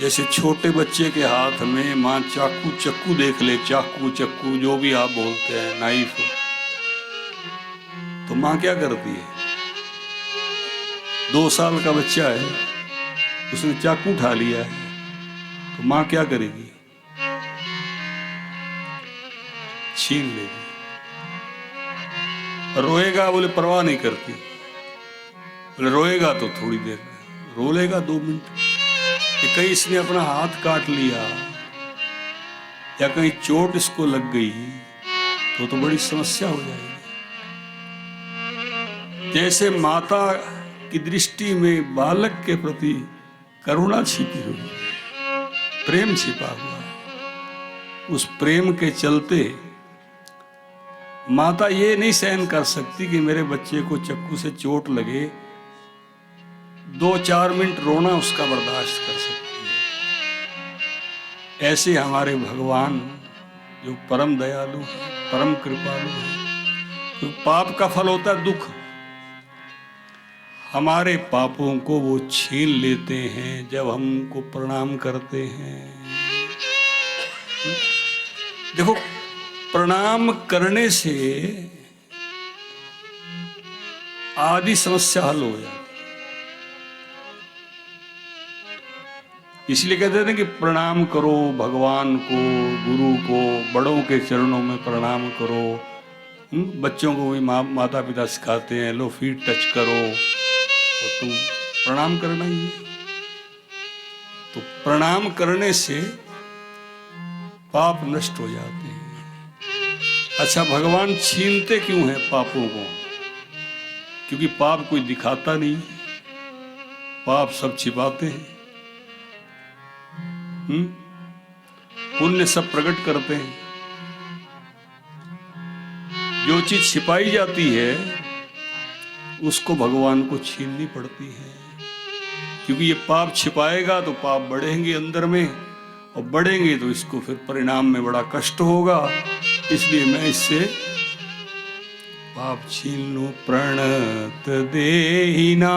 S2: जैसे छोटे बच्चे के हाथ में माँ चाकू चक्कू देख ले, चाकू चक्कू जो भी आप बोलते हैं, नाइफ, तो माँ क्या करती है? 2 साल का बच्चा है, उसने चाकू उठा लिया है, तो माँ क्या करेगी? छीन लेगी। रोएगा बोले परवाह नहीं करती, बोले रोएगा तो थोड़ी देर, रो लेगा 2 मिनट। कि कहीं इसने अपना हाथ काट लिया या कहीं चोट इसको लग गई तो बड़ी समस्या हो जाएगी। जैसे माता की दृष्टि में बालक के प्रति करुणा छिपी हुई है, प्रेम छिपा हुआ है, उस प्रेम के चलते माता ये नहीं सहन कर सकती कि मेरे बच्चे को चक्कू से चोट लगे, 2-4 मिनट रोना उसका बर्दाश्त कर सकती है। ऐसे हमारे भगवान जो परम दयालु है, परम कृपालु है, तो पाप का फल होता है दुख। हमारे पापों को वो छीन लेते हैं जब हमको प्रणाम करते हैं। देखो, प्रणाम करने से आदि समस्या हल हो जाती। इसलिए कहते हैं कि प्रणाम करो भगवान को, गुरु को, बड़ों के चरणों में प्रणाम करो। बच्चों को भी माता पिता सिखाते हैं, लो फीट टच करो, और तुम प्रणाम करना ही है। तो प्रणाम करने से पाप नष्ट हो जाते हैं। अच्छा, भगवान छीनते क्यों हैं पापों को? क्योंकि पाप कोई दिखाता नहीं, पाप सब छिपाते हैं। पुण्य सब प्रकट करते हैं। जो चीज छिपाई जाती है उसको भगवान को छीननी पड़ती है, क्योंकि ये पाप छिपाएगा तो पाप बढ़ेंगे अंदर में, और बढ़ेंगे तो इसको फिर परिणाम में बड़ा कष्ट होगा। इसलिए मैं इससे पाप छीन लूं। प्रणत देहिना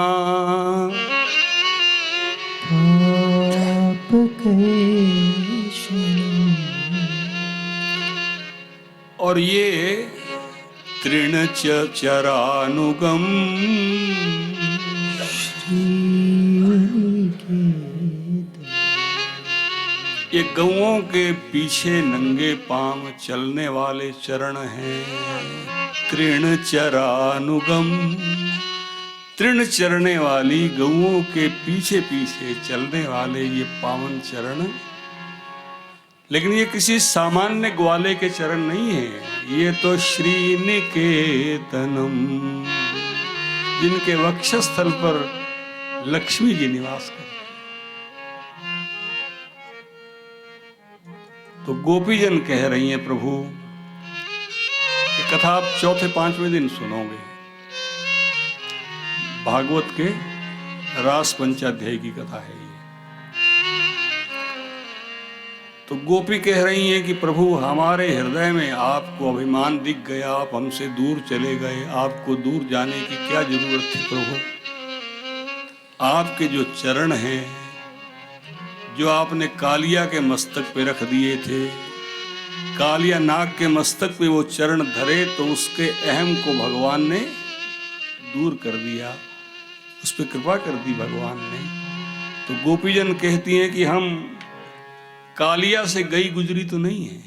S3: पाप कर्षणम।
S2: और ये तृणचरानुगम ये गौओं के पीछे नंगे पांव चलने वाले चरण हैं। तृणचरानुगम, तृण चरने वाली गौओं के पीछे पीछे चलने वाले ये पावन चरण। लेकिन ये किसी सामान्य ग्वाले के चरण नहीं है, ये तो श्रीनिकेतनम, जिनके वक्षस्थल पर लक्ष्मी जी निवास करते। तो गोपीजन कह रही हैं, प्रभु ये कथा आप चौथे पांचवें दिन सुनोगे। भागवत के रास पंचाध्याय की कथा है ये। तो गोपी कह रही हैं कि प्रभु हमारे हृदय में आपको अभिमान दिख गया, आप हमसे दूर चले गए, आपको दूर जाने की क्या जरूरत थी प्रभु। आपके जो चरण हैं, जो आपने कालिया के मस्तक पे रख दिए थे, कालिया नाग के मस्तक पे वो चरण धरे तो उसके अहम को भगवान ने दूर कर दिया, उस पर कृपा कर दी भगवान ने। तो गोपीजन कहती हैं कि हम कालिया से गई गुजरी तो नहीं है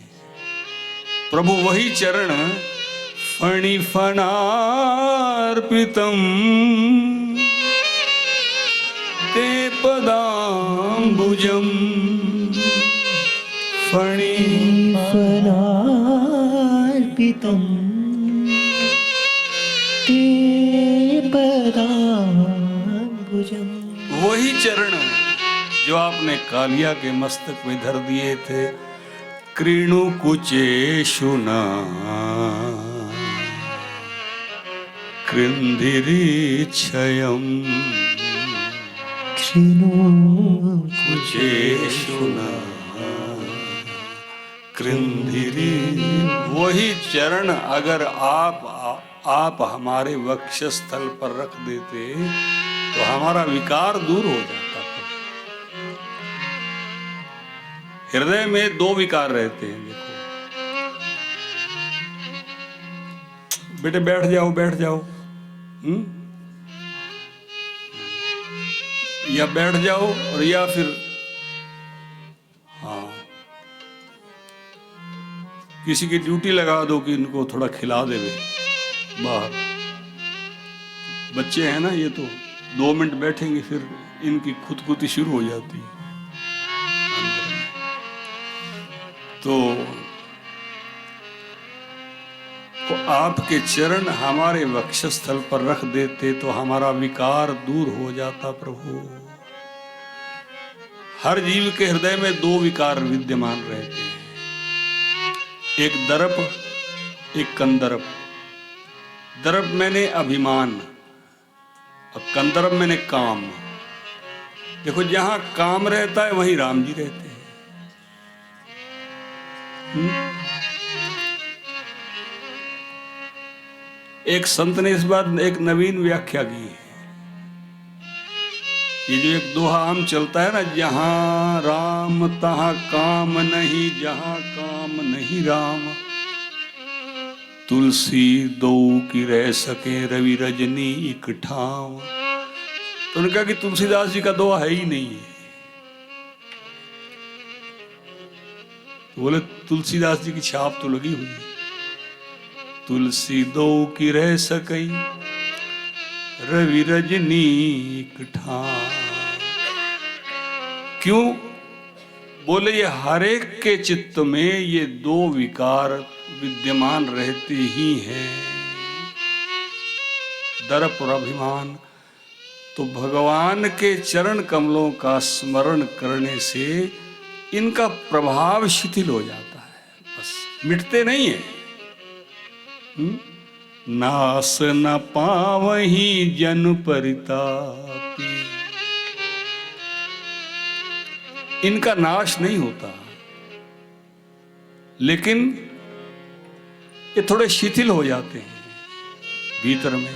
S2: प्रभु, वही चरण फणि फणार्पितम ते पदाम्बुजम फणि
S3: फलार्पितं ते पदाम्बुजम्।
S2: वही चरण जो आपने कालिया के मस्तक में धर दिए थे। कृणु कुचेषु न कृन्धिरीक्षयम्
S3: कृणु
S2: कुचेषु न कृन्धिरी। वही चरण अगर आप हमारे वक्षस्थल पर रख देते तो हमारा विकार दूर हो जाता। हृदय में दो विकार रहते हैं। देखो बेटे बैठ जाओ बैठ जाओ, या बैठ जाओ और या फिर हाँ किसी की ड्यूटी लगा दो कि इनको थोड़ा खिला दे बाहर। बच्चे हैं ना, ये तो 2 मिनट बैठेंगे फिर इनकी खुदकुती शुरू हो जाती है। तो आपके चरण हमारे वक्षस्थल पर रख देते तो हमारा विकार दूर हो जाता प्रभु। हर जीव के हृदय में 2 विकार विद्यमान रहते हैं, एक दर्प एक कंदर्प। दर्प मैंने अभिमान और कंदर्प मैंने काम। देखो जहां काम रहता है वहीं राम जी रहते हैं। एक संत ने इस बात एक नवीन व्याख्या की है। ये जो एक दोहा आम चलता है ना, जहां राम तहां काम नहीं, जहां काम नहीं राम, तुलसी दो की रह सके रवि रजनी एक ठाव। तो उन्होंने कहा कि तुलसीदास जी का दोहा है ही नहीं है। तो बोले तुलसीदास जी की छाप तो लगी हुई है। तुलसी दो की रह सकई रवि रजनी एक ठाव। क्यों? बोले ये हरेक के चित्त में ये 2 विकार विद्यमान रहते ही हैं, दर्प और अभिमान। तो भगवान के चरण कमलों का स्मरण करने से इनका प्रभाव शिथिल हो जाता है, बस मिटते नहीं है। नास न पावही जन परितापी, इनका नाश नहीं होता, लेकिन ये थोड़े शिथिल हो जाते हैं भीतर में।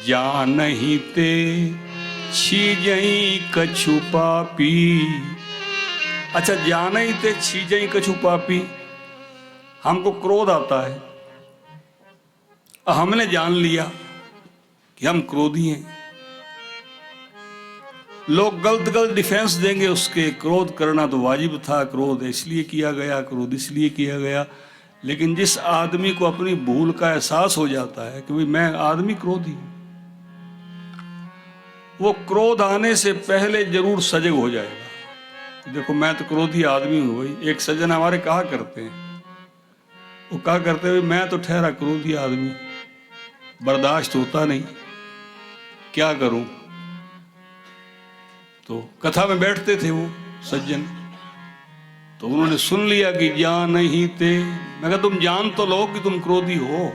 S2: जानहि ते छीजई कछु पापी। अच्छा, जानहि ते छीजई कछु पापी, हमको क्रोध आता है, हमने जान लिया कि हम क्रोधी हैं। लोग गलत गलत डिफेंस देंगे उसके, क्रोध करना तो वाजिब था, क्रोध इसलिए किया गया, क्रोध इसलिए किया गया। लेकिन जिस आदमी को अपनी भूल का एहसास हो जाता है कि भाई मैं आदमी क्रोधी हूं, वो क्रोध आने से पहले जरूर सजग हो जाएगा। देखो मैं तो क्रोधी आदमी हूं। भाई एक सज्जन हमारे कहा करते हैं, वो कहा करते हैं मैं तो ठहरा क्रोधी आदमी, बर्दाश्त होता नहीं, क्या करूं। तो कथा में बैठते थे वो सज्जन, तो उन्होंने सुन लिया कि जान ही ते। मैं कहा तुम जान तो लो कि तुम क्रोधी हो।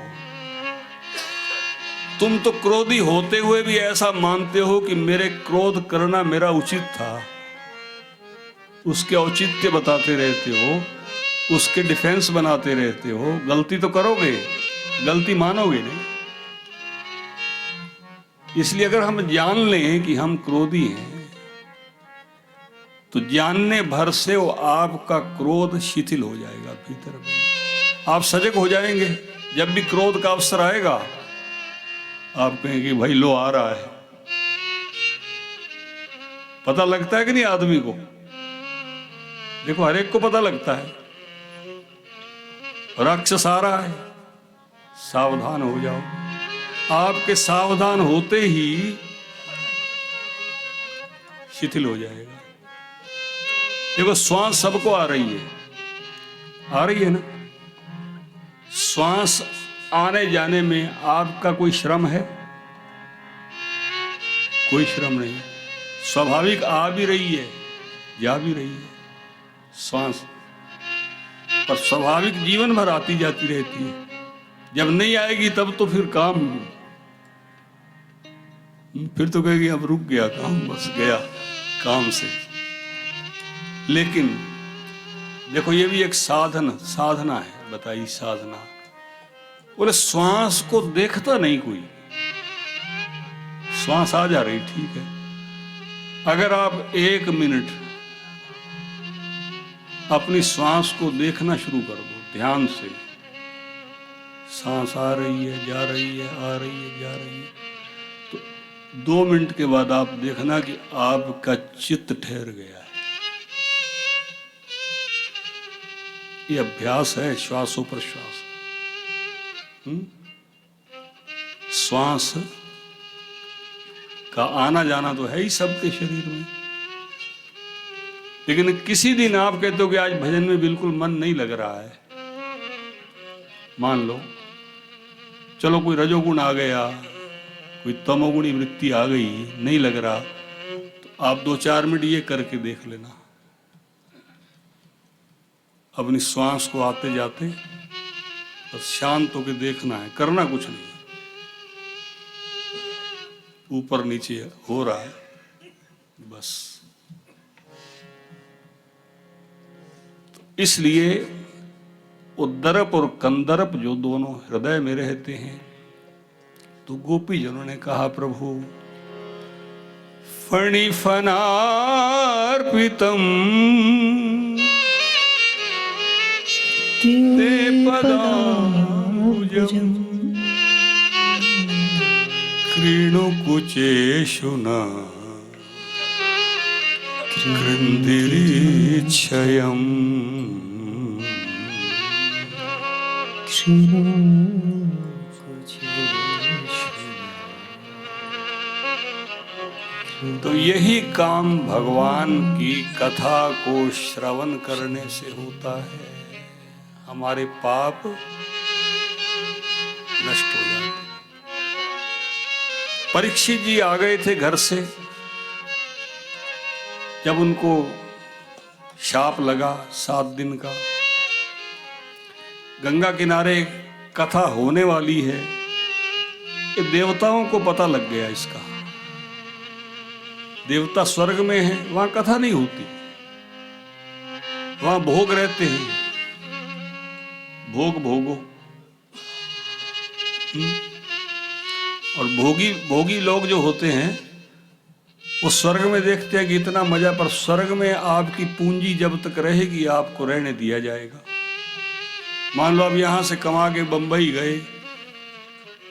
S2: तुम तो क्रोधी होते हुए भी ऐसा मानते हो कि मेरे क्रोध करना मेरा उचित था, उसके औचित्य बताते रहते हो, उसके डिफेंस बनाते रहते हो। गलती तो करोगे, गलती मानोगे नहीं। इसलिए अगर हम जान लें कि हम क्रोधी हैं, तो जानने भर से वो आपका क्रोध शिथिल हो जाएगा भीतर में। आप सजग हो जाएंगे। जब भी क्रोध का अवसर आएगा, आप कहेंगे भाई लो आ रहा है। पता लगता है कि नहीं आदमी को? देखो हर एक को पता लगता है, राक्षस आ रहा है, सावधान हो जाओ। आपके सावधान होते ही शिथिल हो जाएगा। देखो श्वास सबको आ रही है ना। श्वास आने जाने में आपका कोई श्रम है? कोई श्रम नहीं। स्वाभाविक आ भी रही है, जा भी रही है श्वास, पर स्वाभाविक जीवन भर आती जाती रहती है। जब नहीं आएगी तब तो फिर काम, फिर तो कहेगी अब रुक गया काम, बस गया काम से। लेकिन देखो ये भी एक साधना है। बताइए साधना। बोले श्वास को देखता नहीं कोई, श्वास आ जा रही ठीक है। अगर आप 1 मिनट अपनी श्वास को देखना शुरू कर दो ध्यान से, सांस आ रही है, जा रही है, आ रही है, जा रही है, तो 2 मिनट के बाद आप देखना कि आपका चित्त ठहर गया है। ये अभ्यास है श्वासों पर श्वास। श्वास का आना जाना तो है ही सबके शरीर में। लेकिन किसी दिन आप कहते हो कि आज भजन में बिल्कुल मन नहीं लग रहा है, मान लो चलो कोई रजोगुण आ गया, कोई तमोगुणी वृत्ति आ गई, नहीं लग रहा, तो आप 2-4 मिनट ये करके देख लेना। अपनी श्वास को आते जाते बस शांत होकर देखना है, करना कुछ नहीं। ऊपर नीचे हो रहा है बस। तो इसलिए उद्दरप और कंदरप जो दोनों हृदय में रहते हैं, तो गोपी जनों ने कहा प्रभु फणिफनार्पितम ते पदाम्बुजम् कृणुकुचेषु न कृन्दिरीच्छयम्। तो यही काम भगवान की कथा को श्रवण करने से होता है। हमारे पाप नष्ट हो जाते। परीक्षित जी आ गए थे घर से, जब उनको शाप लगा 7 दिन का, गंगा किनारे कथा होने वाली है, कि देवताओं को पता लग गया इसका। देवता स्वर्ग में है, वहां कथा नहीं होती, वहां भोग रहते हैं, भोग भोगो। और भोगी लोग जो होते हैं वो स्वर्ग में देखते हैं कि इतना मजा, पर स्वर्ग में आपकी पूंजी जब तक रहेगी आपको रहने दिया जाएगा। मान लो आप यहां से कमा के बंबई गए,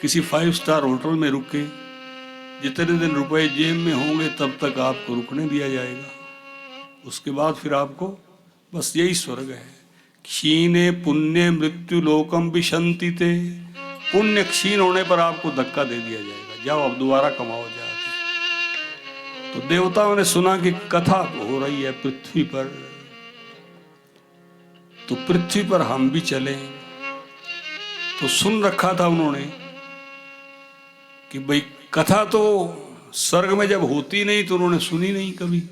S2: किसी 5 स्टार होटल में रुके, जितने दिन रुपए जेब में होंगे तब तक आपको रुकने दिया जाएगा। उसके बाद फिर आपको बस यही स्वर्ग है। क्षीणे पुण्य मृत्यु लोकम विशंति ते, पुण्य क्षीण होने पर आपको धक्का दे दिया जाएगा, जाओ अब दोबारा कमाओ जाके। तो देवताओं ने सुना कि कथा हो रही है पृथ्वी पर, तो पृथ्वी पर हम भी चले। तो सुन रखा था उन्होंने कि भाई कथा तो स्वर्ग में जब होती नहीं तो उन्होंने सुनी नहीं कभी।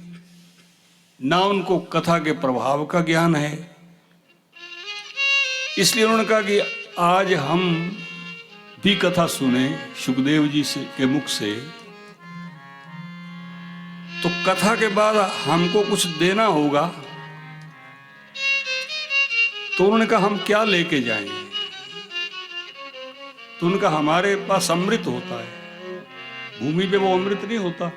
S2: ना उनको कथा के प्रभाव का ज्ञान है। इसलिए उन्होंने कहा कि आज हम भी कथा सुने सुखदेव जी से के मुख से, तो कथा के बाद हमको कुछ देना होगा। तो उन्होंने कहा हम क्या लेके जाएंगे? तो उन्होंने कहा हमारे पास अमृत होता है, भूमि पे वो अमृत नहीं होता।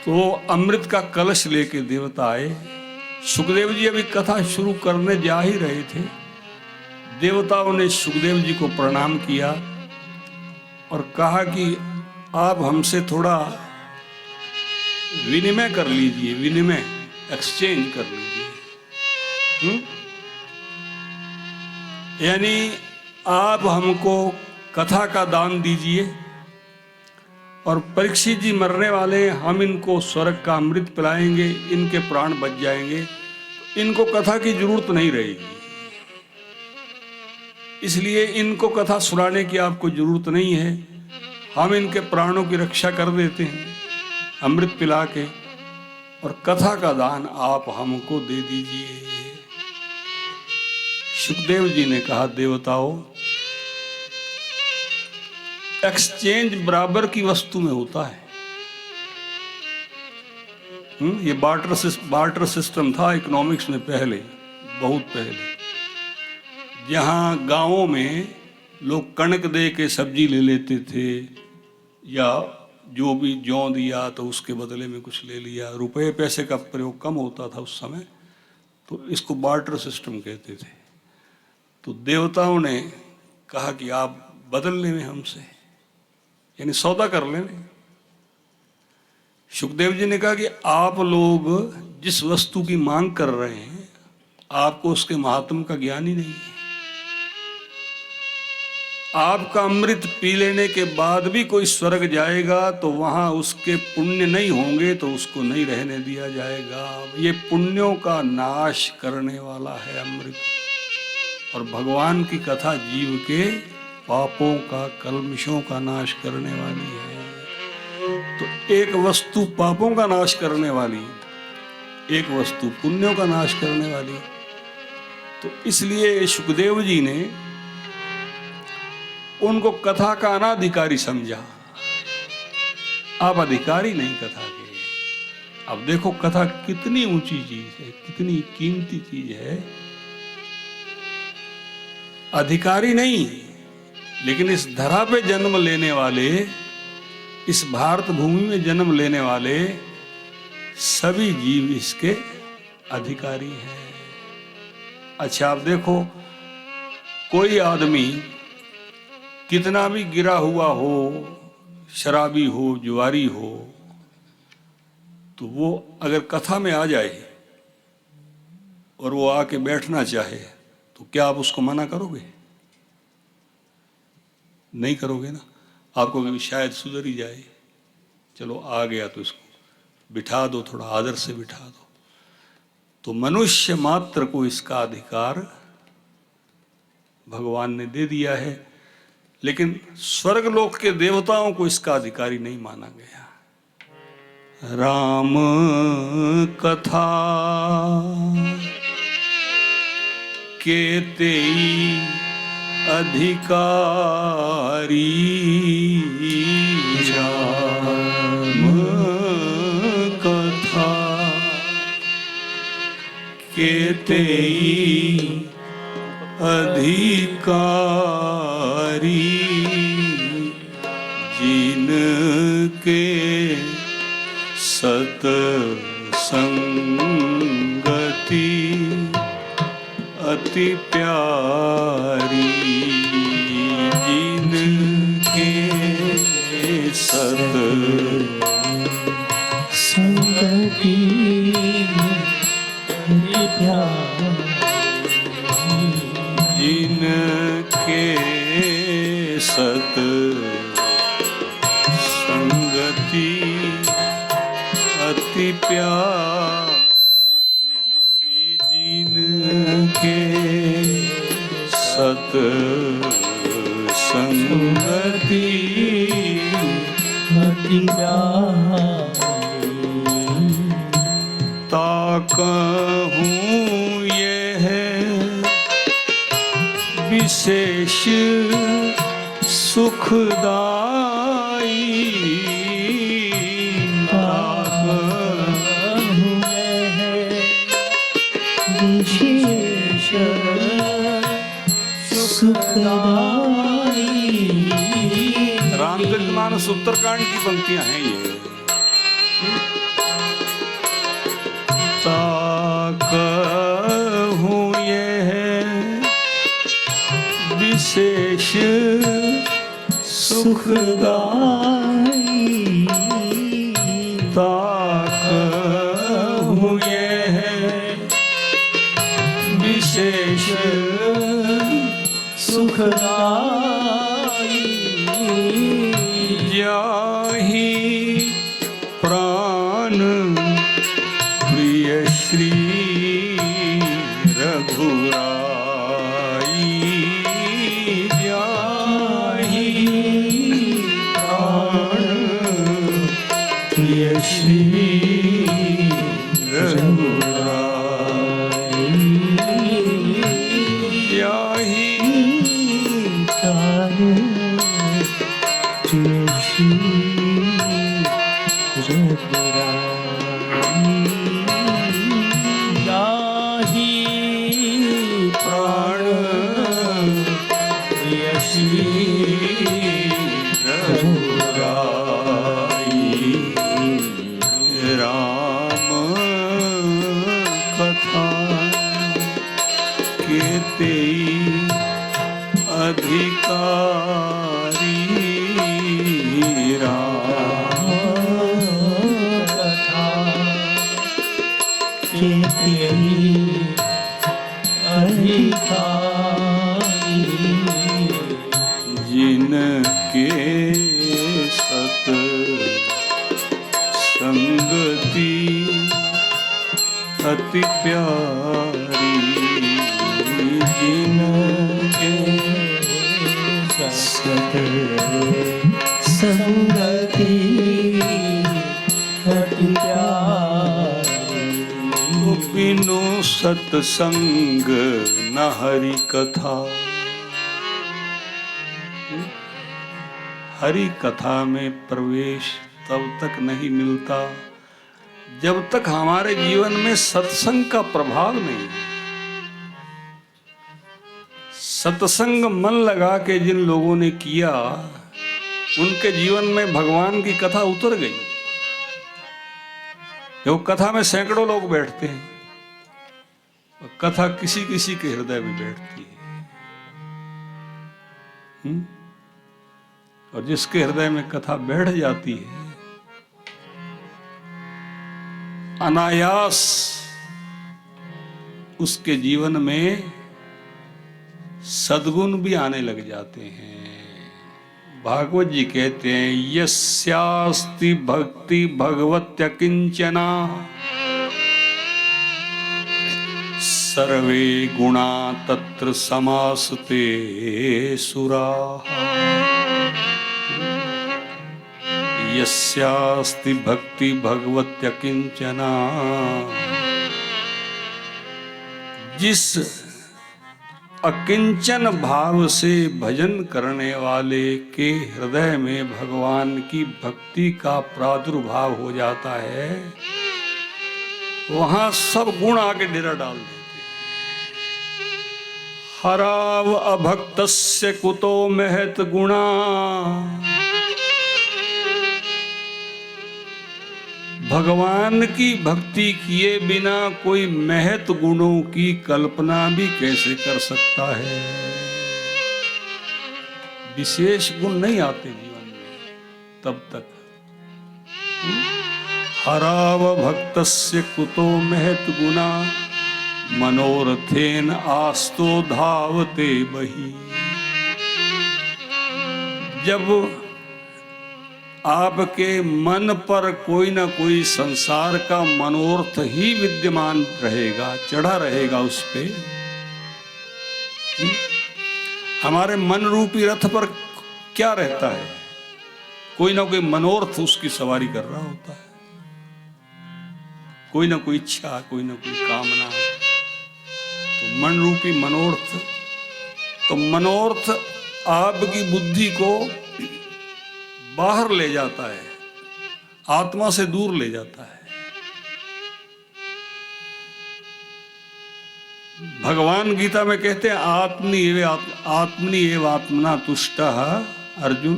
S2: तो अमृत का कलश लेके देवता आए। सुखदेव जी अभी कथा शुरू करने जा ही रहे थे, देवताओं ने सुखदेव जी को प्रणाम किया और कहा कि आप हमसे थोड़ा विनिमय कर लीजिए, विनिमय एक्सचेंज कर लीजिए। यानी आप हमको कथा का दान दीजिए और परीक्षित जी मरने वाले, हम इनको स्वर्ग का अमृत पिलाएंगे, इनके प्राण बच जाएंगे, इनको कथा की जरूरत नहीं रहेगी। इसलिए इनको कथा सुनाने की आपको जरूरत नहीं है, हम इनके प्राणों की रक्षा कर देते हैं अमृत पिला के, और कथा का दान आप हमको दे दीजिए। सुखदेव जी ने कहा देवताओं, एक्सचेंज बराबर की वस्तु में होता है। ये बार्टर सिस्टम था इकोनॉमिक्स में पहले, बहुत पहले, जहां गांवों में लोग कणक दे के सब्जी ले लेते थे, या जो भी जौ दिया तो उसके बदले में कुछ ले लिया। रुपए पैसे का प्रयोग कम होता था उस समय, तो इसको बार्टर सिस्टम कहते थे। तो देवताओं ने कहा कि आप बदल लें हमसे, यानी सौदा कर लें। सुखदेव जी ने कहा कि आप लोग जिस वस्तु की मांग कर रहे हैं, आपको उसके महात्म का ज्ञान ही नहीं है। आपका अमृत पी लेने के बाद भी कोई स्वर्ग जाएगा तो वहां उसके पुण्य नहीं होंगे, तो उसको नहीं रहने दिया जाएगा। ये पुण्यों का नाश करने वाला है अमृत, और भगवान की कथा जीव के पापों का, कल्मशों का नाश करने वाली है। तो एक वस्तु पापों का नाश करने वाली, एक वस्तु पुण्यों का नाश करने वाली। तो इसलिए सुखदेव जी ने उनको कथा का अनाधिकारी समझा। आप अधिकारी नहीं कथा के। अब देखो कथा कितनी ऊंची चीज है, कितनी कीमती चीज है। अधिकारी नहीं, लेकिन इस धरा पे जन्म लेने वाले, इस भारत भूमि में जन्म लेने वाले सभी जीव इसके अधिकारी हैं। अच्छा आप देखो, कोई आदमी कितना भी गिरा हुआ हो, शराबी हो, जुआरी हो, तो वो अगर कथा में आ जाए और वो आके बैठना चाहे, तो क्या आप उसको मना करोगे? नहीं करोगे ना। आपको कभी शायद सुधर ही जाए, चलो आ गया तो इसको बिठा दो, थोड़ा आदर से बिठा दो। तो मनुष्य मात्र को इसका अधिकार भगवान ने दे दिया है, लेकिन स्वर्गलोक के देवताओं को इसका अधिकारी नहीं माना गया। राम कथा के तेई अधिकारी, राम कथा के तेई अधिकारी, जिनके सतसंगति अति प्यारी, जिनके
S3: संगति अति प्यारी,
S2: जिनके सत संगति अति प्यारी, जिनके सत संगति
S3: अति प्यारी,
S2: कहूँ ये है विशेष सुखदाई,
S3: विशेष सुखदाई।
S2: रामचरितमानस उत्तरकांड की पंक्तियां हैं ये। कहूँ ये है विशेष
S3: सुखदाई।
S2: कहूँ ये है विशेष
S3: सुखदाई।
S2: जाहि प्राण प्रिय श्री रघुराई, जाहि प्राण प्रिय श्री रघुराई, जाहि प्राण प्रिय श्री रघुराई। राम कथा केते अधिकारी, राम
S3: कथा केते अधिकारी।
S2: जिनके सत संगति अति प्यारी, जिनके
S3: सत संगति अति प्यारी।
S2: बिनु सत्संग न हरि कथा। हरि कथा में प्रवेश तब तक नहीं मिलता जब तक हमारे जीवन में सत्संग का प्रभाव नहीं। सत्संग मन लगा के जिन लोगों ने किया उनके जीवन में भगवान की कथा उतर गई। जो कथा में सैकड़ों लोग बैठते हैं, कथा किसी किसी के हृदय में बैठती है। और जिसके हृदय में कथा बैठ जाती है, अनायास उसके जीवन में सद्गुण भी आने लग जाते हैं। भागवत जी कहते हैं, यस्यास्ति भक्ति भगवत्य किंचना सर्वे गुणा तत्र समासते सुराः। यस्यास्ति भक्ति भगवत्य किंचना, जिस अकिंचन भाव से भजन करने वाले के हृदय में भगवान की भक्ति का प्रादुर्भाव हो जाता है, वहां सब गुण आके डेरा डाल देते हैं। हराव अभक्तस्य कुतो महत गुणा, भगवान की भक्ति किए बिना कोई महत गुणों की कल्पना भी कैसे कर सकता है। विशेष गुण नहीं आते जीवन में तब तक। हराव भक्तस्य कुतो महत गुणा, मनोरथेन आस्तो धावते बही। जब आपके मन पर कोई ना कोई संसार का मनोरथ ही विद्यमान रहेगा, चढ़ा रहेगा उस पे। हमारे मन रूपी रथ पर क्या रहता है? कोई ना कोई मनोरथ उसकी सवारी कर रहा होता है। कोई ना कोई इच्छा, कोई ना कोई कामना। तो मन रूपी मनोर्थ, तो मनोर्थ आपकी बुद्धि को बाहर ले जाता है, आत्मा से दूर ले जाता है। भगवान गीता में कहते हैं आत्मनि एव आत्मना तुष्टः। अर्जुन,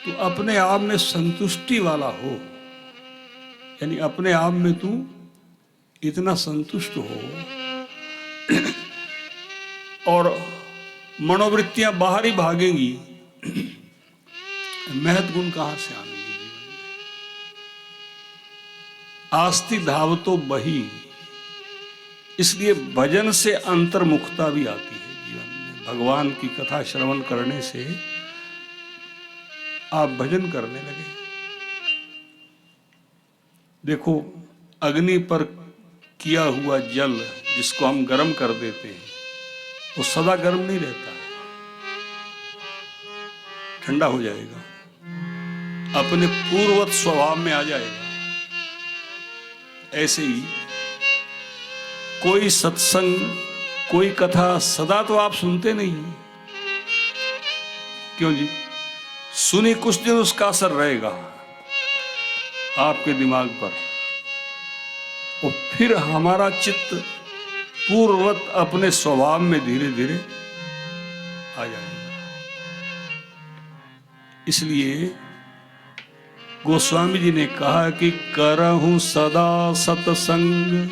S2: तू अपने आप में संतुष्टि वाला हो, यानी अपने आप में तू इतना संतुष्ट हो और मनोवृत्तियां बाहर ही भागेंगी, महत गुण कहां से आएंगे जीवन में। आस्ति धावतो बही, इसलिए भजन से अंतर्मुखता भी आती है जीवन में। भगवान की कथा श्रवण करने से आप भजन करने लगे। देखो, अग्नि पर किया हुआ जल जिसको हम गर्म कर देते हैं, वो सदा गर्म नहीं रहता है, ठंडा हो जाएगा, अपने पूर्ववत स्वभाव में आ जाएगा। ऐसे ही कोई सत्संग, कोई कथा सदा तो आप सुनते नहीं हैं। क्यों जी? सुनी कुछ दिन उसका असर रहेगा आपके दिमाग पर, और फिर हमारा चित्त पूर्ववत अपने स्वभाव में धीरे धीरे आ जाएगा। इसलिए गोस्वामी जी ने कहा कि करहूं सदा सत्संग।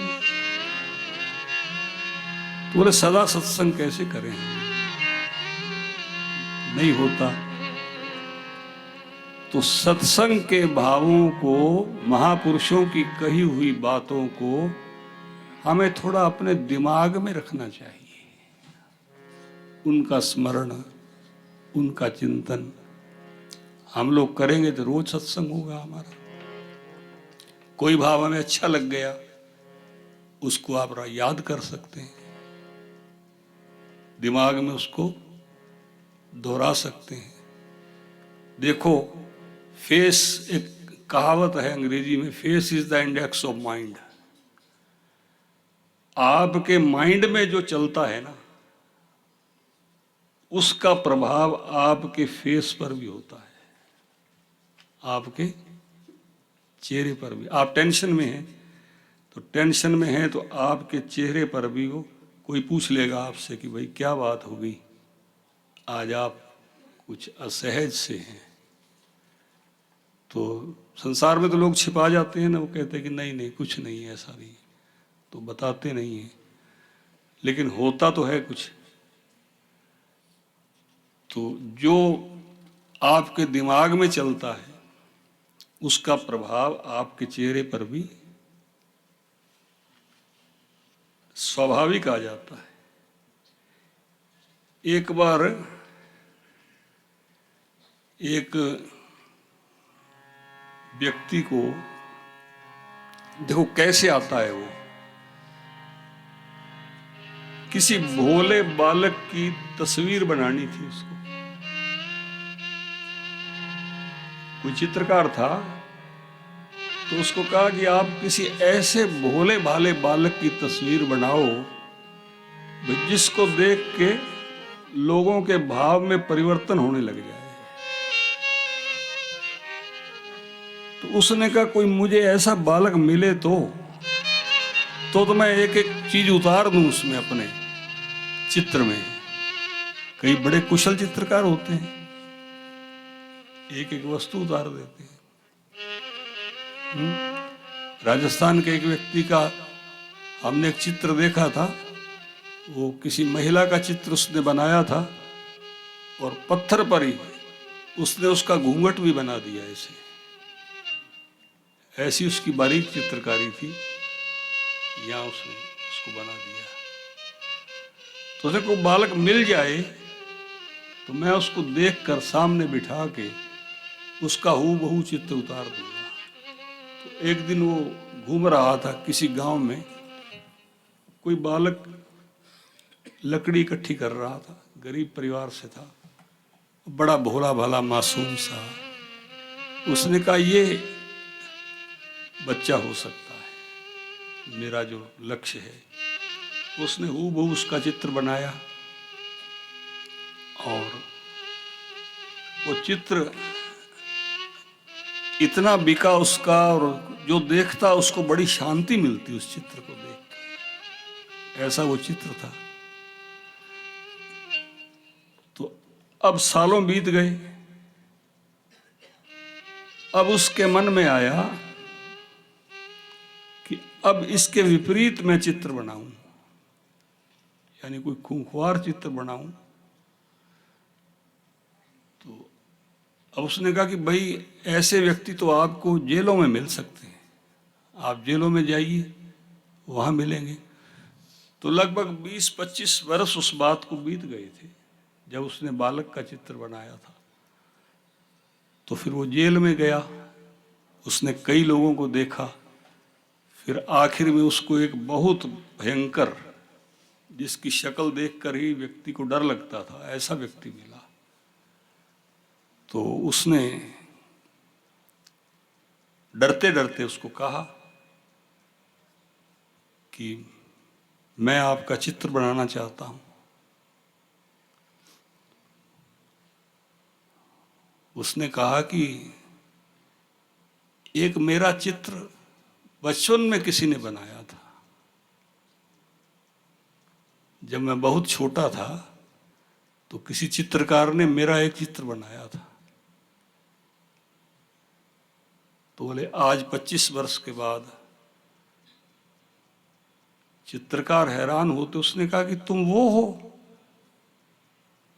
S2: तो बोले सदा सत्संग कैसे करें? नहीं होता। तो सत्संग के भावों को, महापुरुषों की कही हुई बातों को हमें थोड़ा अपने दिमाग में रखना चाहिए। उनका स्मरण, उनका चिंतन हम लोग करेंगे तो रोज सत्संग होगा हमारा। कोई भाव हमें अच्छा लग गया, उसको आप याद कर सकते हैं, दिमाग में उसको दोहरा सकते हैं। देखो, फेस, एक कहावत है अंग्रेजी में, face is the index of mind. आपके माइंड में जो चलता है ना, उसका प्रभाव आपके फेस पर भी होता है, आपके चेहरे पर भी। आप टेंशन में हैं तो टेंशन में हैं तो आपके चेहरे पर भी वो, कोई पूछ लेगा आपसे कि भाई क्या बात हो गई, आज आप कुछ असहज से हैं। तो संसार में तो लोग छिपा जाते हैं ना, वो कहते हैं कि नहीं नहीं कुछ नहीं है, ऐसा नहीं, तो बताते नहीं हैं, लेकिन होता तो है कुछ। तो जो आपके दिमाग में चलता है उसका प्रभाव आपके चेहरे पर भी स्वाभाविक आ जाता है। एक बार एक व्यक्ति को, देखो कैसे आता है वो, किसी भोले बालक की तस्वीर बनानी थी उसको। कोई चित्रकार था, तो उसको कहा कि आप किसी ऐसे भोले भाले बालक की तस्वीर बनाओ जिसको देख के लोगों के भाव में परिवर्तन होने लग जाए। तो उसने कहा कोई मुझे ऐसा बालक मिले तो मैं एक एक चीज उतार दूं उसमें, अपने चित्र में। कई बड़े कुशल चित्रकार होते हैं, एक एक वस्तु उतार देते हैं। राजस्थान के एक व्यक्ति का हमने एक चित्र देखा था, वो किसी महिला का चित्र उसने बनाया था और पत्थर पर ही उसने उसका घूंघट भी बना दिया। ऐसी उसकी बारीक चित्रकारी थी, यहाँ उसने उसको बना दिया। तो उसे कोई बालक मिल जाए तो मैं उसको देखकर सामने बिठा के उसका हूबहू चित्र उतार दूंगा। तो एक दिन वो घूम रहा था किसी गांव में, कोई बालक लकड़ी इकट्ठी कर रहा था, गरीब परिवार से था, बड़ा भोला भाला मासूम सा। उसने कहा ये बच्चा हो सकता है। मेरा जो लक्ष्य है। उसने हूबहू उसका चित्र बनाया और वो चित्र इतना बिका उसका, और जो देखता उसको बड़ी शांति मिलती उस चित्र को देख के, ऐसा वो चित्र था। तो अब सालों बीत गए, अब उसके मन में आया कि अब इसके विपरीत मैं चित्र बनाऊं, यानी कोई खूंखार चित्र बनाऊं। तो अब उसने कहा कि भाई ऐसे व्यक्ति तो आपको जेलों में मिल सकते हैं, आप जेलों में जाइए, वहां मिलेंगे। तो लगभग 20-25 वर्ष उस बात को बीत गए थे जब उसने बालक का चित्र बनाया था। तो फिर वो जेल में गया, उसने कई लोगों को देखा, फिर आखिर में उसको एक बहुत भयंकर, जिसकी शक्ल देखकर ही व्यक्ति को डर लगता था, ऐसा व्यक्ति मिला। तो उसने डरते डरते उसको कहा कि मैं आपका चित्र बनाना चाहता हूं। उसने कहा कि एक मेरा चित्र बचपन में किसी ने बनाया था, जब मैं बहुत छोटा था तो किसी चित्रकार ने मेरा एक चित्र बनाया था। तो बोले आज 25 वर्ष के बाद चित्रकार हैरान होते। उसने कहा कि तुम वो हो?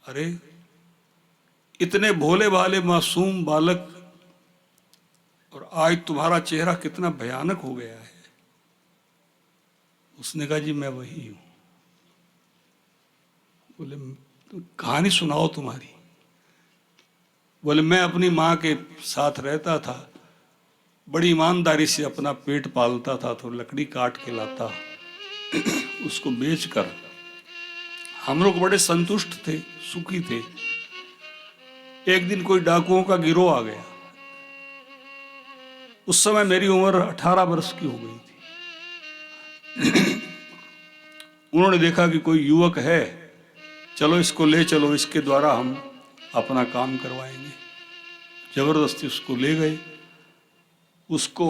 S2: अरे इतने भोले भाले मासूम बालक, और आज तुम्हारा चेहरा कितना भयानक हो गया है। उसने कहा जी मैं वही हूं। बोले कहानी सुनाओ तुम्हारी। बोले मैं अपनी माँ के साथ रहता था, बड़ी ईमानदारी से अपना पेट पालता था, तो लकड़ी काट के लाता, उसको बेचकर हम लोग बड़े संतुष्ट थे, सुखी थे। एक दिन कोई डाकुओं का गिरोह आ गया। उस समय मेरी उम्र 18 वर्ष की हो गई थी। उन्होंने देखा कि कोई युवक है, चलो इसको ले चलो, इसके द्वारा हम अपना काम करवाएंगे। जबरदस्ती उसको ले गए। उसको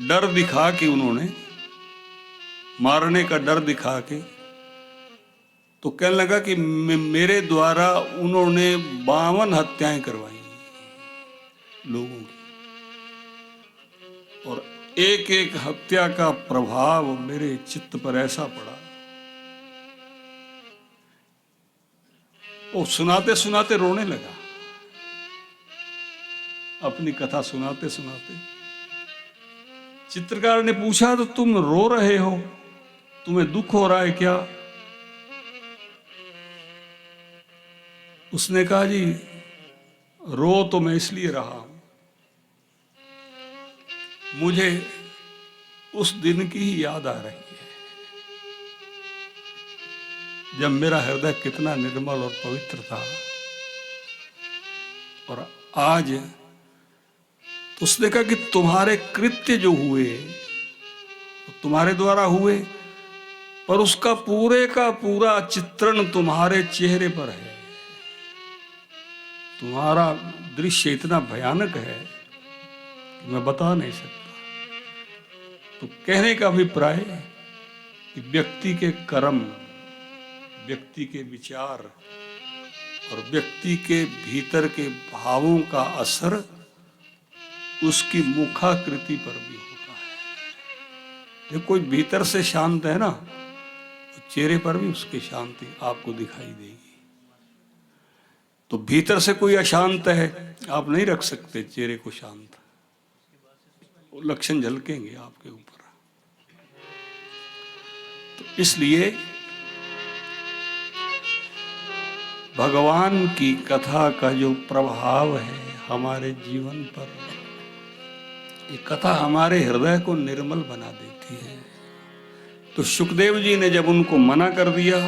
S2: डर दिखा के, उन्होंने मारने का डर दिखा के, तो कहने लगा कि मेरे द्वारा उन्होंने 52 हत्याएं करवाई लोगों की, और एक एक हत्या का प्रभाव मेरे चित्त पर ऐसा पड़ा। वो सुनाते सुनाते रोने लगा, अपनी कथा सुनाते सुनाते। चित्रकार ने पूछा तो तुम रो रहे हो, तुम्हें दुख हो रहा है क्या? उसने कहा जी रो तो मैं इसलिए रहा हूं, मुझे उस दिन की ही याद आ रही है जब मेरा हृदय कितना निर्मल और पवित्र था। और आज तो उसने कहा कि तुम्हारे कृत्य जो हुए तो तुम्हारे द्वारा हुए, पर उसका पूरे का पूरा चित्रण तुम्हारे चेहरे पर है। तुम्हारा दृश्य इतना भयानक है कि मैं बता नहीं सकता। तो कहने का अभिप्राय कि व्यक्ति के कर्म, व्यक्ति के विचार और व्यक्ति के भीतर के भावों का असर उसकी मुखाकृति पर भी होता है। जब कोई भीतर से शांत है ना, तो चेहरे पर भी उसकी शांति आपको दिखाई देगी। तो भीतर से कोई अशांत है, आप नहीं रख सकते चेहरे को शांत, वो लक्षण झलकेंगे आपके ऊपर। तो इसलिए भगवान की कथा का जो प्रभाव है हमारे जीवन पर, ये कथा हमारे हृदय को निर्मल बना देती है। तो सुखदेव जी ने जब उनको मना कर दिया,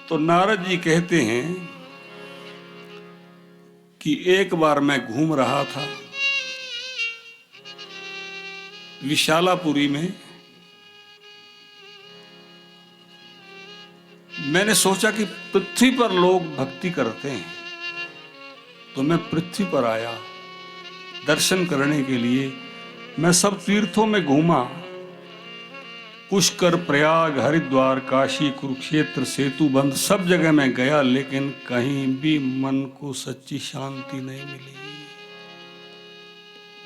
S2: तो नारद जी कहते हैं कि एक बार मैं घूम रहा था, विशालापुरी में मैंने सोचा कि पृथ्वी पर लोग भक्ति करते हैं, तो मैं पृथ्वी पर आया दर्शन करने के लिए। मैं सब तीर्थों में घूमा, पुष्कर, प्रयाग, हरिद्वार, काशी, कुरुक्षेत्र, सेतुबंध, सब जगह मैं गया, लेकिन कहीं भी मन को सच्ची शांति नहीं मिली।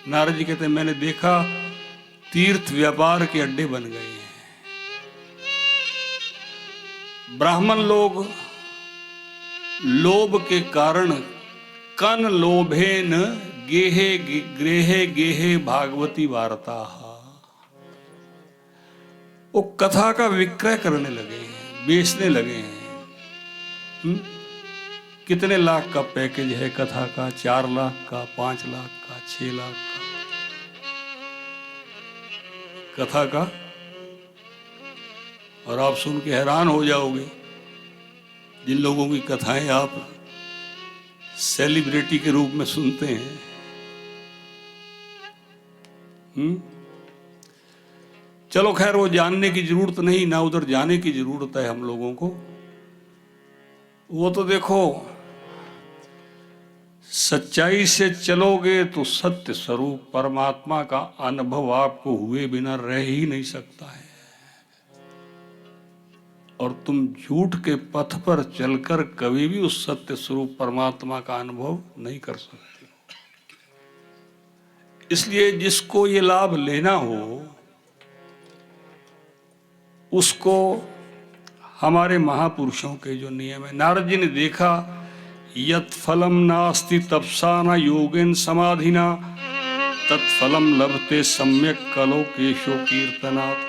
S2: नारद जी कहते हैं, मैंने देखा तीर्थ व्यापार के अड्डे बन गए हैं। ब्राह्मण लोग लोभ के कारण कन लोभेन गेहे गृहे गेहे भागवती वार्ता, वो कथा का विक्रय करने लगे हैं, बेचने लगे हैं। कितने लाख का पैकेज है कथा का? 4 लाख का, 5 लाख का, 6 लाख का कथा का। और आप सुन के हैरान हो जाओगे, जिन लोगों की कथाएं आप सेलिब्रिटी के रूप में सुनते हैं। चलो खैर, वो जानने की जरूरत नहीं, ना उधर जाने की जरूरत है हम लोगों को। वो तो देखो, सच्चाई से चलोगे तो सत्य स्वरूप परमात्मा का अनुभव आपको हुए बिना रह ही नहीं सकता है। और तुम झूठ के पथ पर चलकर कभी भी उस सत्य स्वरूप परमात्मा का अनुभव नहीं कर सकते। इसलिए जिसको ये लाभ लेना हो, उसको हमारे महापुरुषों के जो नियम है, नारद जी ने देखा, यत् फलम नास्ति तपसा न योगेन समाधिना तत्फलम लभते सम्यक कलो केशो कीर्तनात्।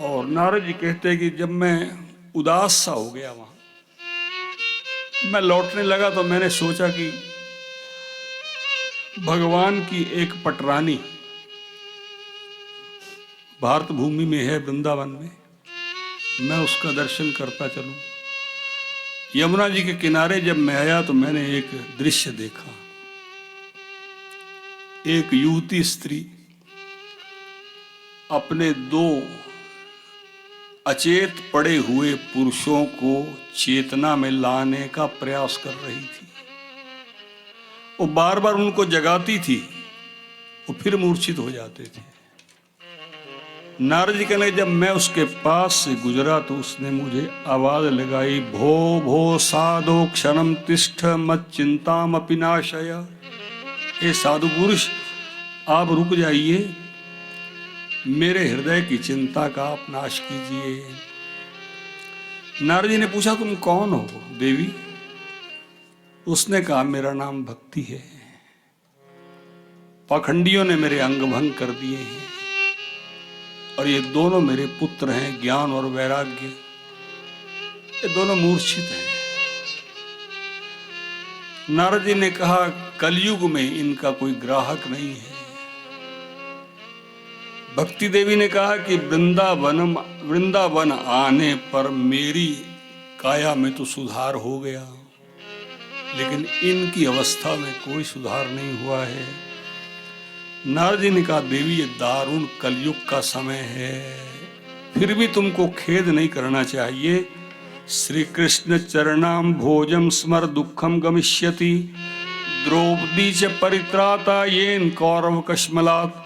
S2: और नारद जी कहते हैं कि जब मैं उदास सा हो गया, वहां मैं लौटने लगा, तो मैंने सोचा कि भगवान की एक पटरानी भारत भूमि में है, वृंदावन में, मैं उसका दर्शन करता चलूं। यमुना जी के किनारे जब मैं आया तो मैंने एक दृश्य देखा। एक युवती स्त्री अपने 2 अचेत पड़े हुए पुरुषों को चेतना में लाने का प्रयास कर रही थी। वो बार बार उनको जगाती थी, वो फिर मूर्छित हो जाते थे। नारद जी कहने, जब मैं उसके पास से गुजरा तो उसने मुझे आवाज लगाई, भो भो साधो क्षणम तिष्ठ मत चिंताम अपि नाशय। हे साधु पुरुष, आप रुक जाइए, मेरे हृदय की चिंता का आप नाश कीजिए। नारद जी ने पूछा, तुम कौन हो देवी? उसने कहा, मेरा नाम भक्ति है। पाखंडियों ने मेरे अंग भंग कर दिए हैं, और ये दोनों मेरे पुत्र हैं, ज्ञान और वैराग्य। ये दोनों मूर्छित हैं। नारद जी ने कहा, कलयुग में इनका कोई ग्राहक नहीं है। भक्ति देवी ने कहा कि वृंदावन आने पर मेरी काया में तो सुधार हो गया, लेकिन इनकी अवस्था में कोई सुधार नहीं हुआ है। नारद जी ने कहा, देवी ये दारुण कलयुग का समय है, फिर भी तुमको खेद नहीं करना चाहिए। श्री कृष्ण चरणाम भोजम स्मर दुखम गमिष्यति द्रौपदी च परित्राता येन कौरव कश्मलात्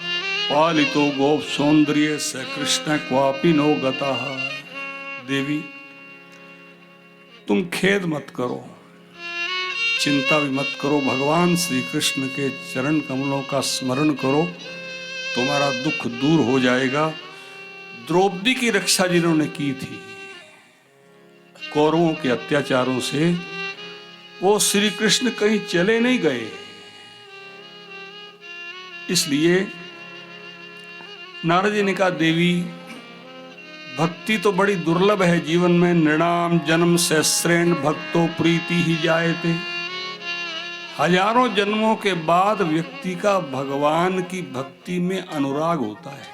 S2: पालितो गोप सौंदर्य स कृष्ण क्वापि नो गतः। देवी तुम खेद मत करो, चिंता भी मत करो, भगवान श्री कृष्ण के चरण कमलों का स्मरण करो, तुम्हारा दुख दूर हो जाएगा। द्रौपदी की रक्षा जिन्होंने की थी कौरवों के अत्याचारों से, वो श्री कृष्ण कहीं चले नहीं गए। इसलिए नारद जी ने कहा, देवी भक्ति तो बड़ी दुर्लभ है जीवन में। नृणाम जन्म सहस्रेण भक्तो प्रीति ही जायते। हजारों जन्मों के बाद व्यक्ति का भगवान की भक्ति में अनुराग होता है।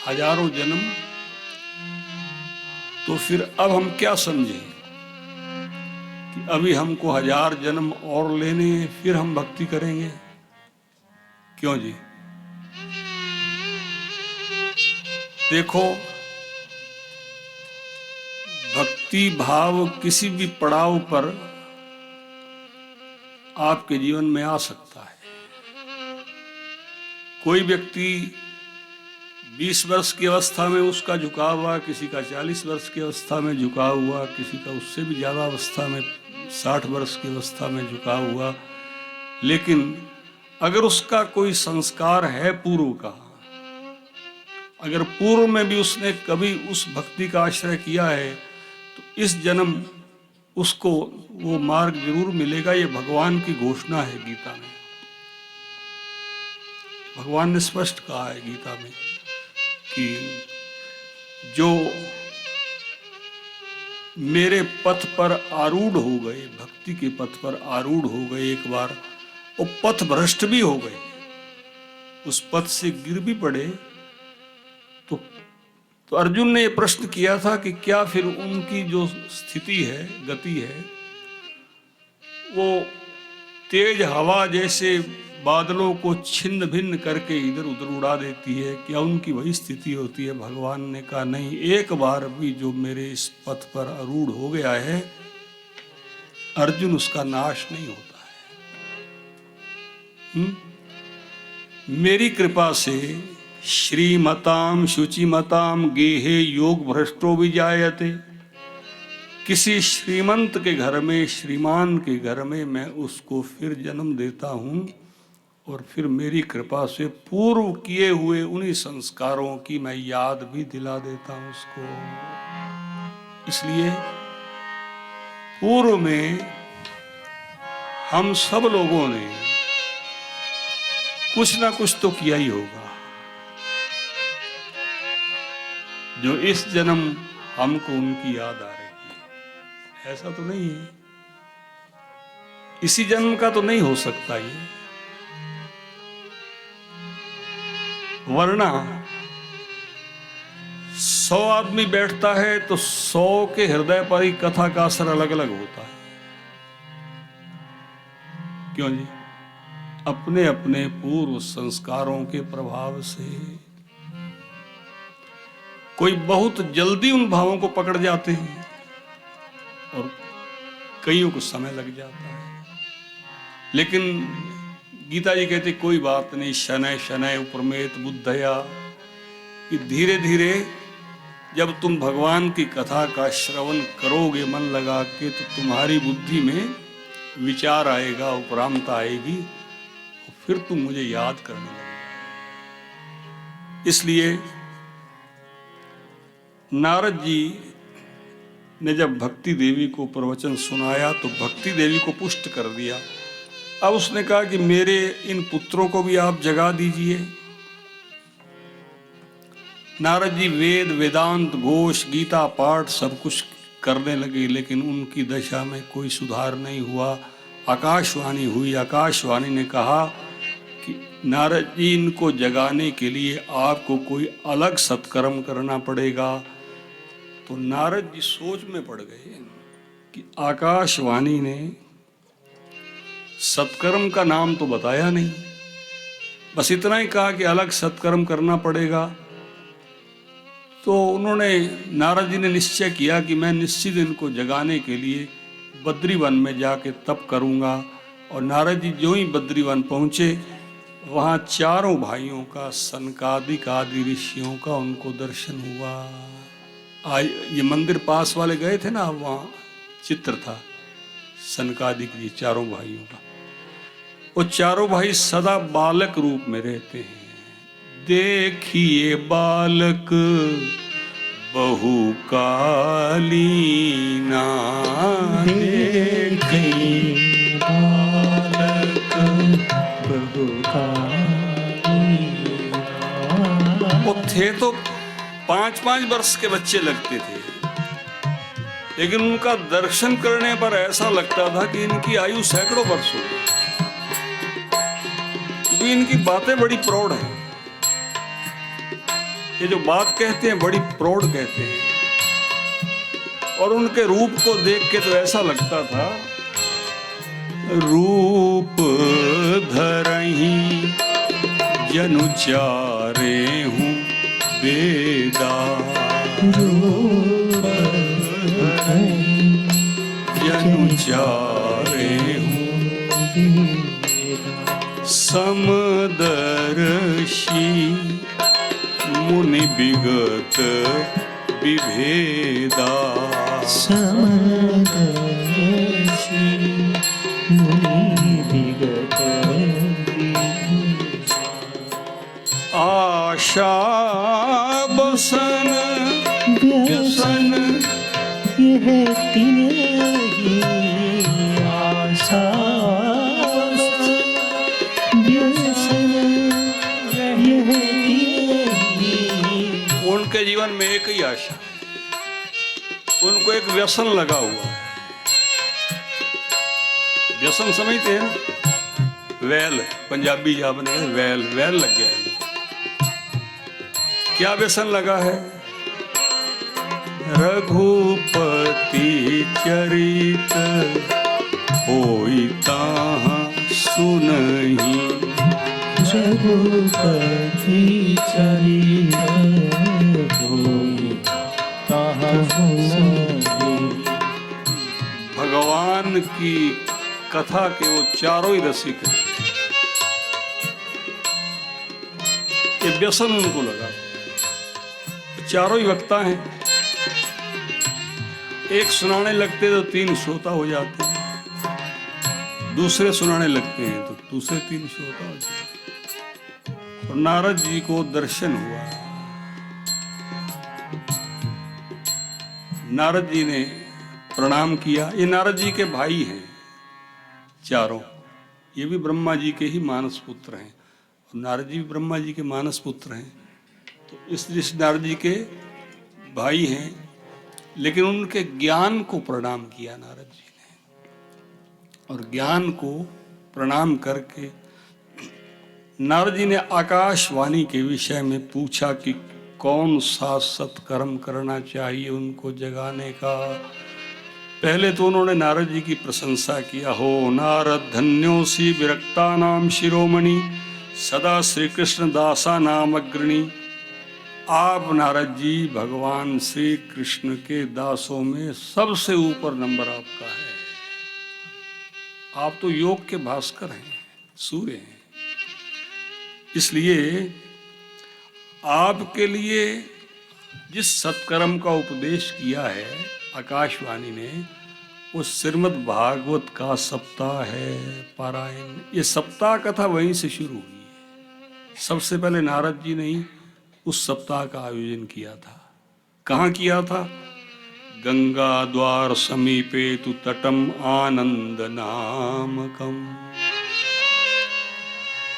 S2: हजारों जन्म, तो फिर अब हम क्या समझें कि अभी हमको 1000 जन्म और लेने, फिर हम भक्ति करेंगे? क्यों जी? देखो, भक्ति भाव किसी भी पड़ाव पर आपके जीवन में आ सकता है। कोई व्यक्ति 20 वर्ष की अवस्था में उसका झुकाव हुआ, किसी का 40 वर्ष की अवस्था में झुकाव हुआ, किसी का उससे भी ज़्यादा अवस्था में 60 वर्ष की अवस्था में झुकाव हुआ। लेकिन अगर उसका कोई संस्कार है पूर्व का, अगर पूर्व में भी उसने कभी उस भक्ति का आश्रय किया है, तो इस जन्म उसको वो मार्ग जरूर मिलेगा। ये भगवान की घोषणा है गीता में। भगवान ने स्पष्ट कहा है गीता में कि जो मेरे पथ पर आरूढ़ हो गए, भक्ति के पथ पर आरूढ़ हो गए, एक बार वो पथ भ्रष्ट भी हो गए, उस पथ से गिर भी पड़े, तो अर्जुन ने ये प्रश्न किया था कि क्या फिर उनकी जो स्थिति है, गति है, वो तेज हवा जैसे बादलों को छिन्न भिन्न करके इधर उधर उड़ा देती है, क्या उनकी वही स्थिति होती है? भगवान ने कहा नहीं, एक बार भी जो मेरे इस पथ पर आरूढ़ हो गया है अर्जुन, उसका नाश नहीं होता है। मेरी कृपा से श्रीमताम शुचिमताम गेहे योग भ्रष्टो विजायते, किसी श्रीमंत के घर में, श्रीमान के घर में मैं उसको फिर जन्म देता हूं और फिर मेरी कृपा से पूर्व किए हुए उन्हीं संस्कारों की मैं याद भी दिला देता हूं उसको। इसलिए पूर्व में हम सब लोगों ने कुछ ना कुछ तो किया ही होगा, जो इस जन्म हमको उनकी याद आ रही है। ऐसा तो नहीं है, इसी जन्म का तो नहीं हो सकता ये, वरना 100 आदमी बैठता है तो 100 के हृदय पर ही कथा का असर अलग अलग होता है। क्यों जी? अपने अपने पूर्व संस्कारों के प्रभाव से कोई बहुत जल्दी उन भावों को पकड़ जाते हैं और कईयों को समय लग जाता है। लेकिन गीता जी कहते कोई बात नहीं, शनय शनय उपरमेत बुद्धया, कि धीरे धीरे जब तुम भगवान की कथा का श्रवण करोगे मन लगा के, तो तुम्हारी बुद्धि में विचार आएगा, उपरामता आएगी, और फिर तुम मुझे याद करने लगोगे। इसलिए नारद जी ने जब भक्ति देवी को प्रवचन सुनाया तो भक्ति देवी को पुष्ट कर दिया। अब उसने कहा कि मेरे इन पुत्रों को भी आप जगा दीजिए। नारद जी वेद वेदांत घोष गीता पाठ सब कुछ करने लगे, लेकिन उनकी दशा में कोई सुधार नहीं हुआ। आकाशवाणी हुई, आकाशवाणी ने कहा कि नारद जी, इनको जगाने के लिए आपको कोई अलग सत्कर्म करना पड़ेगा। तो नारद जी सोच में पड़ गए कि आकाशवाणी ने सत्कर्म का नाम तो बताया नहीं, बस इतना ही कहा कि अलग सत्कर्म करना पड़ेगा। तो उन्होंने, नारद जी ने निश्चय किया कि मैं निश्चित इनको जगाने के लिए बद्रीवन में जाके तप करूंगा। और नारद जी जो ही बद्रीवन पहुंचे, वहाँ चारों भाइयों का, सनकादिक आदि ऋषियों का उनको दर्शन हुआ। ये मंदिर पास वाले गए थे ना, वहाँ चित्र था सनकादिक जी चारों भाइयों का। वो चारों भाई सदा बालक रूप में रहते हैं। देखिए बालक बहुकालीना,
S3: देखिए बालक बहुकालीना।
S2: वो थे तो 5-5 वर्ष के बच्चे लगते थे, लेकिन उनका दर्शन करने पर ऐसा लगता था कि इनकी आयु सैकड़ों वर्ष हो गई, क्योंकि इनकी बातें बड़ी प्रौढ़ हैं। ये जो बात कहते हैं बड़ी प्रौढ़ कहते हैं, और उनके रूप को देख के तो ऐसा लगता था, रूप धरही जनु चारे हूँ वेद
S3: रूप
S2: जनु चारे समदर्शी मुनि विगत विभेदा
S3: समदर्शी मुनि विगत
S2: आशा बसन व्यसन
S3: यह तिनहि आशा व्यसन यह तिनहि।
S2: उनके जीवन में एक ही आशा है, उनको एक व्यसन लगा हुआ है। व्यसन समझते हैं ना? वैल, पंजाबी आपने कहा वैल, वैल लग गया है। क्या व्यसन लगा है? रघुपति चरित होई ताहाँ सुनहि।
S3: रघुपति चरित होई ताहाँ सुनहि।
S2: भगवान की कथा के वो चारों ही रसिक हैं। ये व्यसन उनको लगा, चारों ही वक्ता हैं। एक सुनाने लगते तो 3 श्रोता हो जाते हैं, दूसरे सुनाने लगते हैं तो दूसरे 3 श्रोता हो जाते हैं। और नारद जी को दर्शन हुआ। नारद जी ने प्रणाम किया। ये नारद जी के भाई हैं चारों, ये भी ब्रह्मा जी के ही मानस पुत्र हैं और नारद जी भी ब्रह्मा जी के मानस पुत्र हैं। तो इसलिए नारद जी के भाई हैं, लेकिन उनके ज्ञान को प्रणाम किया नारद जी ने। और ज्ञान को प्रणाम करके नारद जी ने आकाशवाणी के विषय में पूछा कि कौन सा सत्कर्म करना चाहिए उनको जगाने का। पहले तो उन्होंने नारद जी की प्रशंसा किया। हो नारद धन्योसी विरक्ता नाम शिरोमणि सदा श्री कृष्ण दासा नाम अग्रणी। आप नारद जी भगवान श्री कृष्ण के दासों में सबसे ऊपर नंबर आपका है। आप तो योग के भास्कर हैं, सूर्य हैं। इसलिए आपके लिए जिस सत्कर्म का उपदेश किया है आकाशवाणी ने, वो श्रीमद् भागवत का सप्ताह है पारायण। ये सप्ताह कथा वहीं से शुरू हुई है। सबसे पहले नारद जी ने ही उस सप्ताह का आयोजन किया था। कहाँ किया था? गंगा द्वार समीपे तु तटम आनंद नामकम।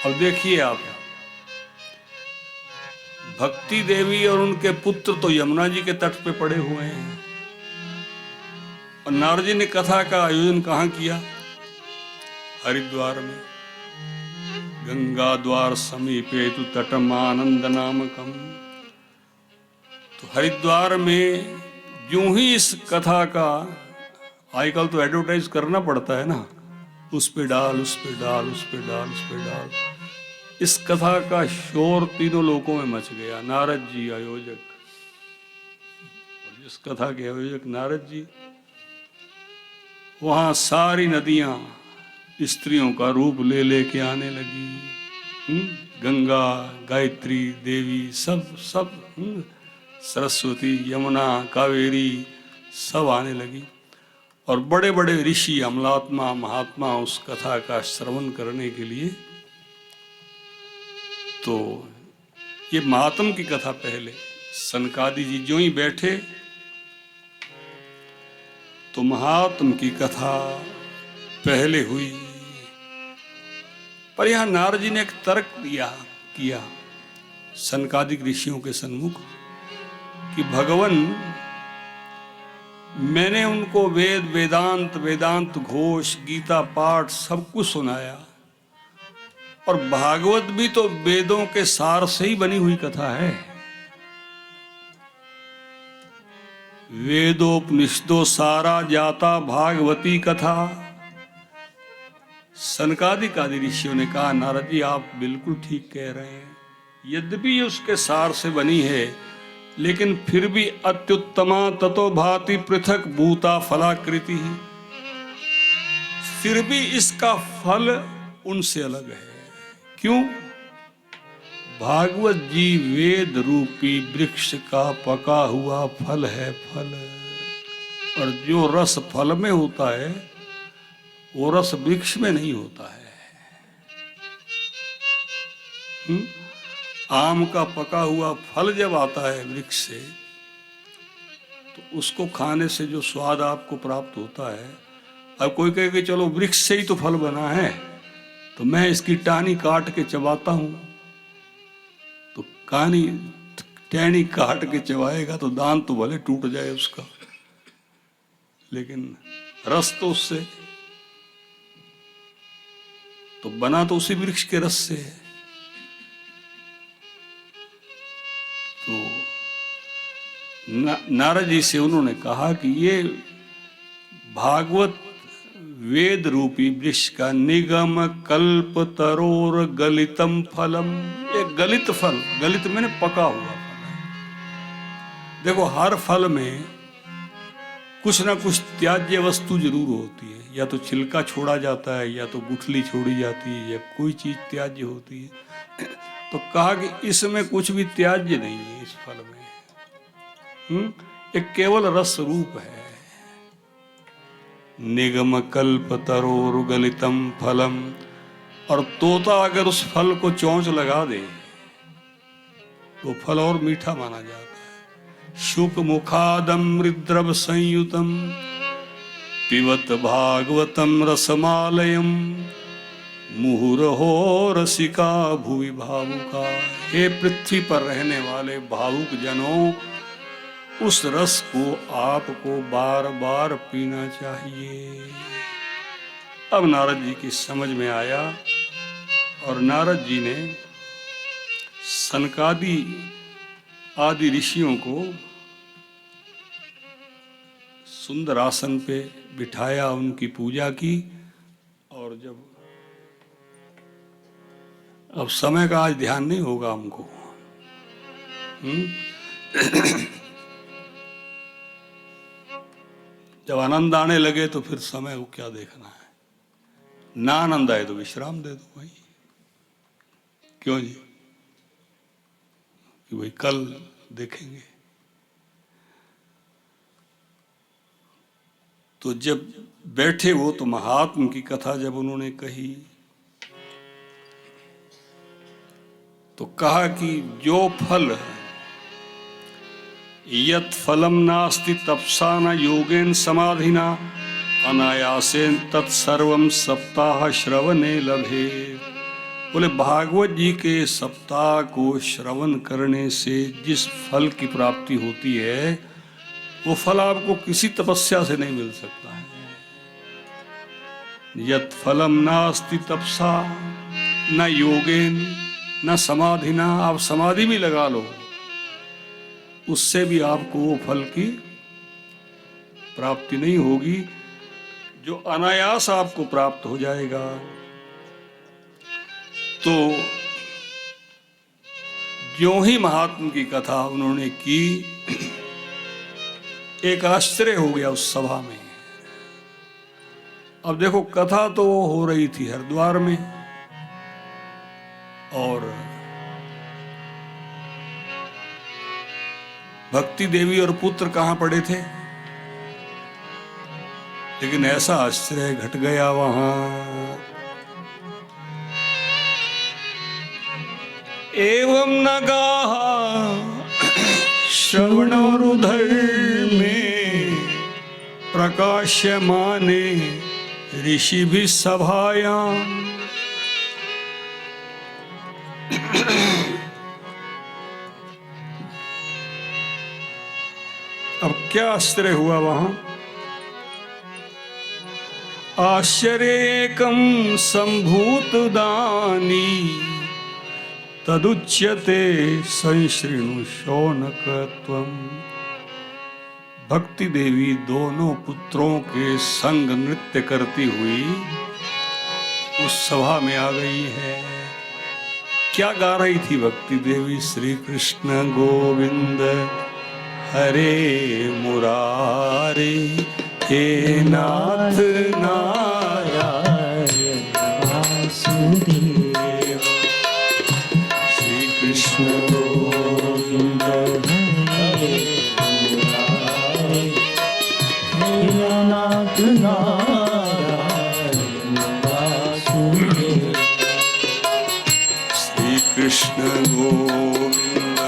S2: अब देखिए आप, भक्ति देवी और उनके पुत्र तो यमुना जी के तट पे पड़े हुए हैं, और नारद जी ने कथा का आयोजन कहाँ किया? हरिद्वार में। गंगा द्वार समीपे तु तटम आनंद नामकम। तो हरिद्वार में यूं ही इस कथा का आजकल तो एडवर्टाइज करना पड़ता है ना, उस पे डाल, उस पे डाल, उस पे डाल, उस पे डाल। इस कथा का शोर तीनों लोकों में मच गया। नारद जी आयोजक, और जिस कथा के आयोजक नारद जी, वहां सारी नदियां स्त्रियों का रूप ले लेके आने लगी। गंगा, गायत्री देवी, सब सरस्वती, यमुना, कावेरी सब आने लगी। और बड़े बड़े ऋषि, अमलात्मा, महात्मा उस कथा का श्रवण करने के लिए। तो ये महात्म की कथा पहले, सनकादि जी जो ही बैठे तो महात्म की कथा पहले हुई। पर यहां नारद जी ने एक तर्क किया सनकादिक ऋषियों के सन्मुख कि भगवान, मैंने उनको वेद, वेदांत घोष, गीता पाठ सब कुछ सुनाया, और भागवत भी तो वेदों के सार से ही बनी हुई कथा है। वेदोपनिषदो सारा जाता भागवती कथा। सनकादिक आदि ऋषियों ने कहा नारद जी आप बिल्कुल ठीक कह रहे हैं, यद्यपि उसके सार से बनी है, लेकिन फिर भी अत्युत्तमा ततो भाति पृथक भूता फलाकृति, फिर भी इसका फल उनसे अलग है। क्यों? भागवत जी वेद रूपी वृक्ष का पका हुआ फल है, फल। और जो रस फल में होता है वो रस वृक्ष में नहीं होता है। आम का पका हुआ फल जब आता है वृक्ष से, तो उसको खाने से जो स्वाद आपको प्राप्त होता है, अब कोई कहे कि चलो वृक्ष से ही तो फल बना है, तो मैं इसकी टाहनी काट के चबाता हूं, तो टहनी काट के चबाएगा तो दांत तो भले टूट जाए उसका, लेकिन रस तो उससे तो बना तो उसी वृक्ष के रस से है। तो नारद जी से उन्होंने कहा कि ये भागवत वेद रूपी वृक्ष का निगम कल्प तरोर गलितम फलम, ये गलित फल, गलित मैंने पका हुआ फल है। देखो हर फल में कुछ ना कुछ त्याज्य वस्तु जरूर होती है, या तो छिलका छोड़ा जाता है, या तो गुठली छोड़ी जाती है, या कोई चीज त्याज्य होती है। तो कहा कि इसमें कुछ भी त्याज्य नहीं है इस फल में, एक केवल रस रूप है। निगम कल्प तरोर गलितम फलम, और तोता अगर उस फल को चोंच लगा दे तो फल और मीठा माना जाता है। शुक मुखादम मृद्रव संयुतम पिबत भागवतम रसमालयम मुहुरहो रसिका भुवि भावुका। हे पृथ्वी पर रहने वाले भावुक जनों, उस रस को आपको बार बार पीना चाहिए। अब नारद जी की समझ में आया, और नारद जी ने सनकादि आदि ऋषियों को सुंदर आसन पे बिठाया, उनकी पूजा की। और जब अब समय का आज ध्यान नहीं होगा हमको, जब आनंद आने लगे तो फिर समय को क्या देखना है। ना आनंद आए तो विश्राम दे दो भाई, क्यों जी, कि भाई कल देखेंगे। तो जब बैठे वो, तो महात्मा की कथा जब उन्होंने कही, तो कहा कि जो फल यत् फलम नास्ति तपसा न योगेन समाधिना अनायासेन तत्सर्वम सप्ताह श्रवणे लभे। बोले भागवत जी के सप्ताह को श्रवण करने से जिस फल की प्राप्ति होती है, वो फल आपको किसी तपस्या से नहीं मिल सकता है। यत् फलम नास्ति तपसा न योगेन न समाधिना, आप समाधि भी लगा लो, उससे भी आपको वो फल की प्राप्ति नहीं होगी जो अनायास आपको प्राप्त हो जाएगा। तो ज्यों ही महात्मा की कथा उन्होंने की, एक आश्चर्य हो गया उस सभा में। अब देखो कथा तो हो रही थी हरिद्वार में, और भक्ति देवी और पुत्र कहां पड़े थे, लेकिन ऐसा आश्चर्य घट गया वहां। एवं नगाहा श्रवणोरुधर में प्रकाश्यमाने ऋषि भी सभायाम। अब क्या आश्चर्य हुआ वहां। आश्चर्येकं संभूत दानी तदुच्यते संशृणु शौनकत्वम। भक्ति देवी दोनों पुत्रों के संग नृत्य करती हुई उस सभा में आ गई है। क्या गा रही थी भक्ति देवी? श्री कृष्ण गोविंद हरे मुरारे, हे नाथ नारायण
S3: वासुदेव।
S2: श्री कृष्ण
S3: गोविंद हरे मुरारे, हे नाथ नारायण वासुदेव।
S2: श्री कृष्ण गोविंद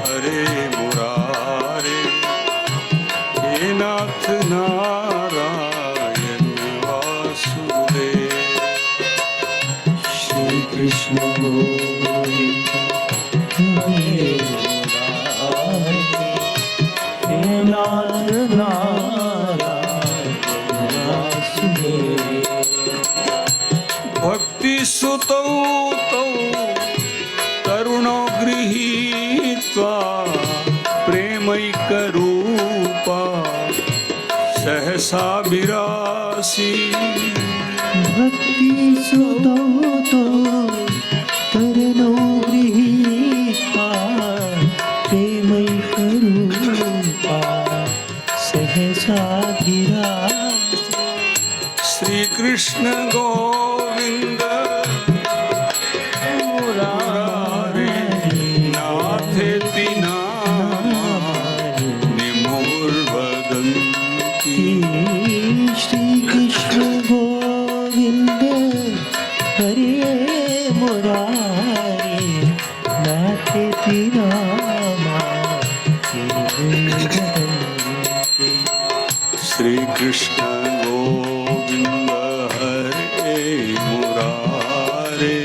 S2: हरे मुरारे, हे नाथ नारायण वासुदेव।
S3: श्री कृष्ण गोविंद हरे मुरारे, हे नाथ नारायण वासुदेव।
S2: भक्ति सुतौ तौ तरुणो गृहीत्वा, प्रेमैकरूपा सहसा विरासी।
S3: भक्ति सुतौ तो तरुणो गृहीत्वा, प्रेमैकरूपा सहसा विरासी।
S2: श्री कृष्ण गोविंद मुरारे, नाथेति नामानि निमुर्वदन्ति।
S3: श्री कृष्ण गोविंद हरे मुरारे, नाथेति नामानि निमुर्वदन्ति।
S2: श्री कृष्ण गोविंद हरे मुरारे,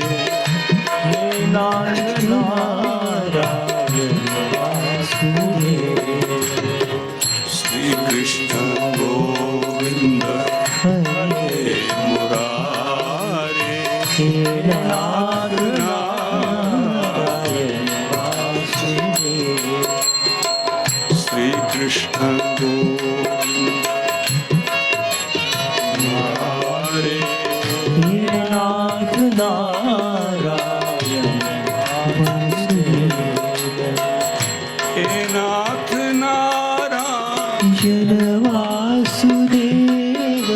S3: हे नाथ नारायण वासुदेव।
S2: श्री कृष्ण गोविंद
S3: हरे
S2: मुरारे,
S3: हे नाथ नारायण वासुदेव।
S2: श्री कृष्ण गोविंद मुरारे,
S3: हे नाथ नारायण वासुदेव।
S2: हे नाथ नारायण
S3: वासुदेव,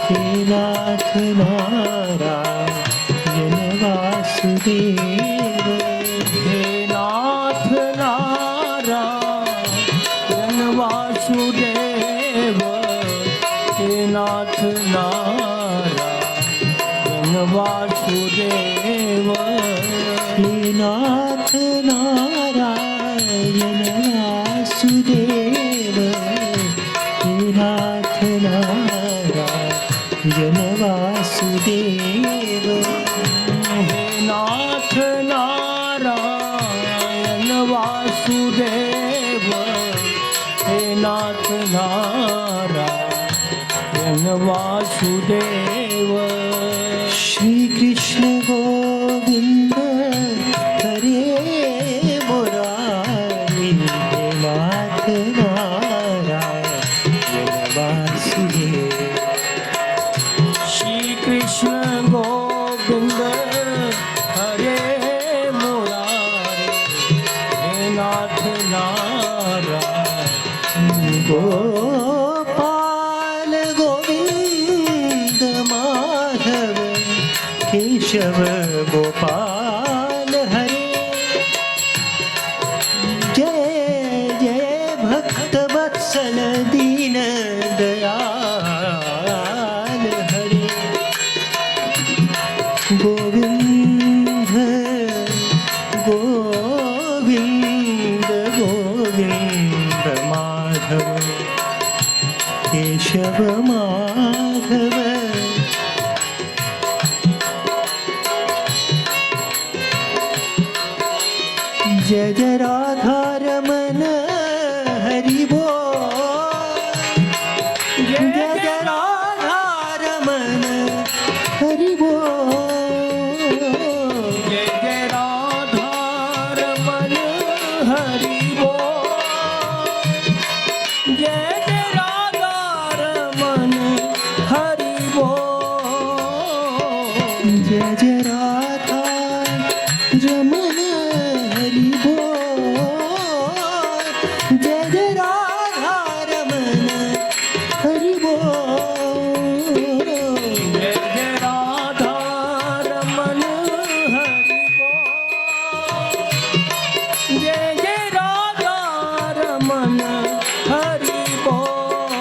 S3: हे नाथ नारायण वासुदेव। हे नाथ नारायण वासुदेव, हे नाथ नारायण वासुदेव। हे नाथ नारायण वासुदेव, हे नाथ नारायण वासुदेव। हे नाथ नारायण वासुदेव, हे नाथ नारायण वासुदेव। श्री कृष्ण गोविंद हरे मुरारी, हे नाथ नारायण वासुदेव। श्री कृष्ण गोविंद हरे मुरारी, हे नाथ नारायण। गोपाल गोविंद माधव केशव गोपाल हरे, जय जय भक्त वत्सल दीन दयाल हरे। गोविंद गोविंद गोविंद माधव केशव माधव। जय जय राधा रमन हरि बोल, जय जय राधा रमन हरि बोल। जय जय राधा रमन हरि बोल, जय जय राधा रमन हरि बोल। जय जय राधा रमन हरि बोल, जय जय राधा रमन हरि बोल,
S4: जय जय राधा रमन हरि बोल, जय जय राधा रमन हरि बोल,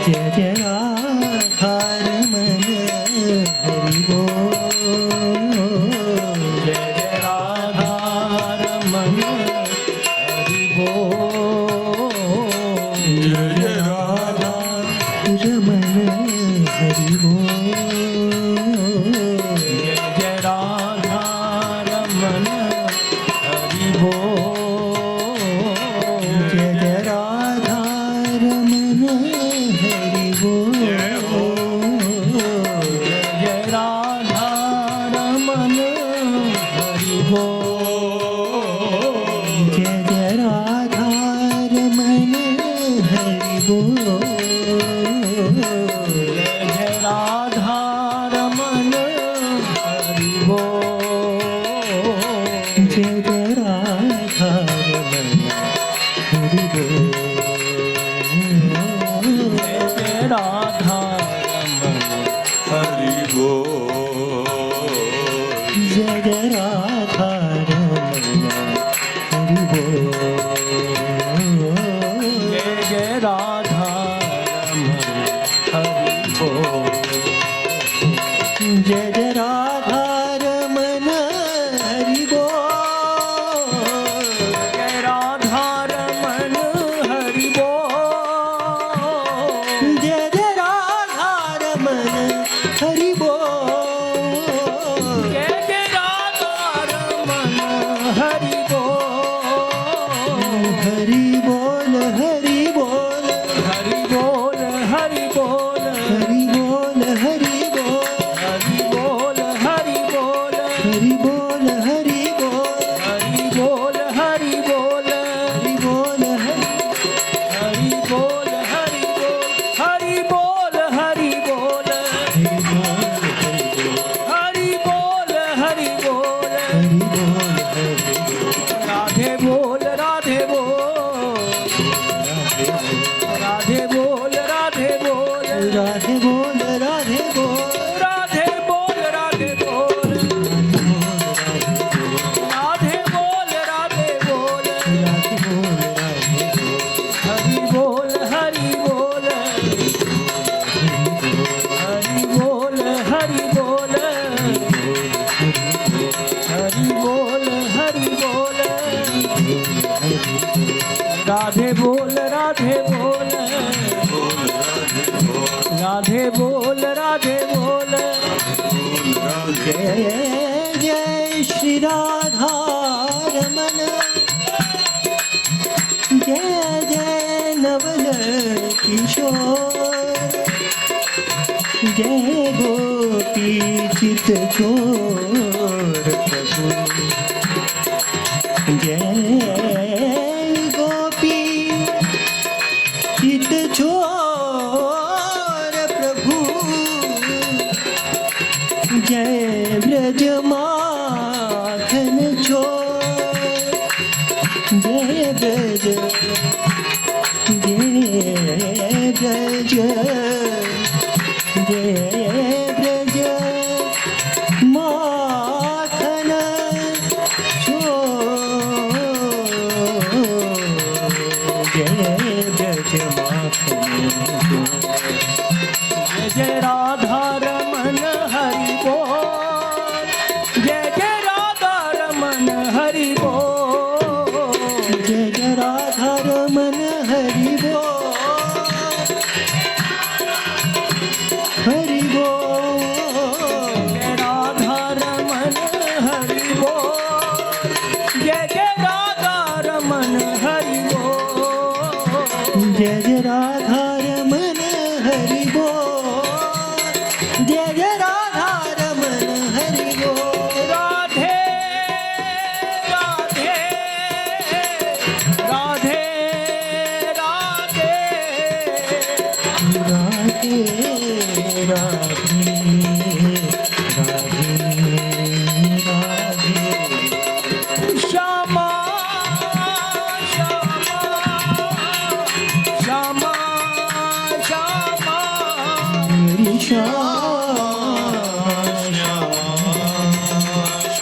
S3: जय जय राधा रमन हरि बोल,
S4: जय जय राधा रमन हरि बोल,
S2: जय जय राधा
S3: रमन हरि बोल,
S4: जय जय राधा रमन हरि बोल,
S3: जय जय राधा रमन हरि बोल,
S4: जय जय राधा रमन हरि बोल,
S3: जय जय राधा रमन हरि बोल,
S4: जय जय राधा रमन हरि बोल,
S3: जय जय राधा रमन हरि बोल,
S4: जय जय राधा रमन
S2: हरि बोल,
S3: जय जय राधा रमन हरि बोल,
S4: जय जय राधा रमन हरि बोल,
S3: जय जय राधा रमन हरि बोल,
S4: जय राधा रमन हरि बोल,
S3: जय जय राधा रमन हरि बोल,
S4: जय जय राधा रमन हरि बोल,
S3: हरि बोल हरि बोल,
S4: हरि बोल हरि बोल,
S3: हरि बोल हरि बोल,
S4: हरि बोल हरि बोल,
S3: हरि बोल हरि बोल,
S4: हरि बोल हरि बोल,
S3: हरि बोल हरि
S4: हरि बोल हरि बोल, हरि बोल हरि बोल,
S3: हरि बोल हरि बोल,
S4: हरि बोल हरि बोल,
S3: हरि बोल
S4: राधे बोल राधे बोल, राधे बोल
S3: राधे बोल
S4: राधे बोल, राधे बोल राधे बोल,
S3: राधे बोल
S4: हरि बोल हरि बोल, हरि बोल हरि बोल, हरि बोल हरि बोल, राधे बोल राधे बोल, राधे बोल राधे बोल,
S3: जय जय श्री राधा रमन, जय जय नवल किशोर, जय गोपी चित चोर प्रभु, जय गोपी चित चोर प्रभु, जय ब्रज माखन चोर, जय ब्रज, जय ब्रज, जय ब्रज माखन चोर, जय ब्रज माखन चोर,
S4: जय जय राधा रमन हरि बोल, जय जय राधा रमन हरि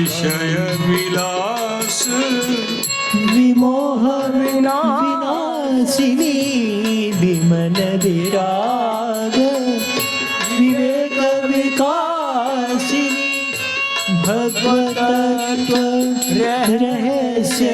S2: विषय विलास
S3: विमोह विनाशिनी विमन विराग विवेक विकासिनी भगवतत्व रहस्य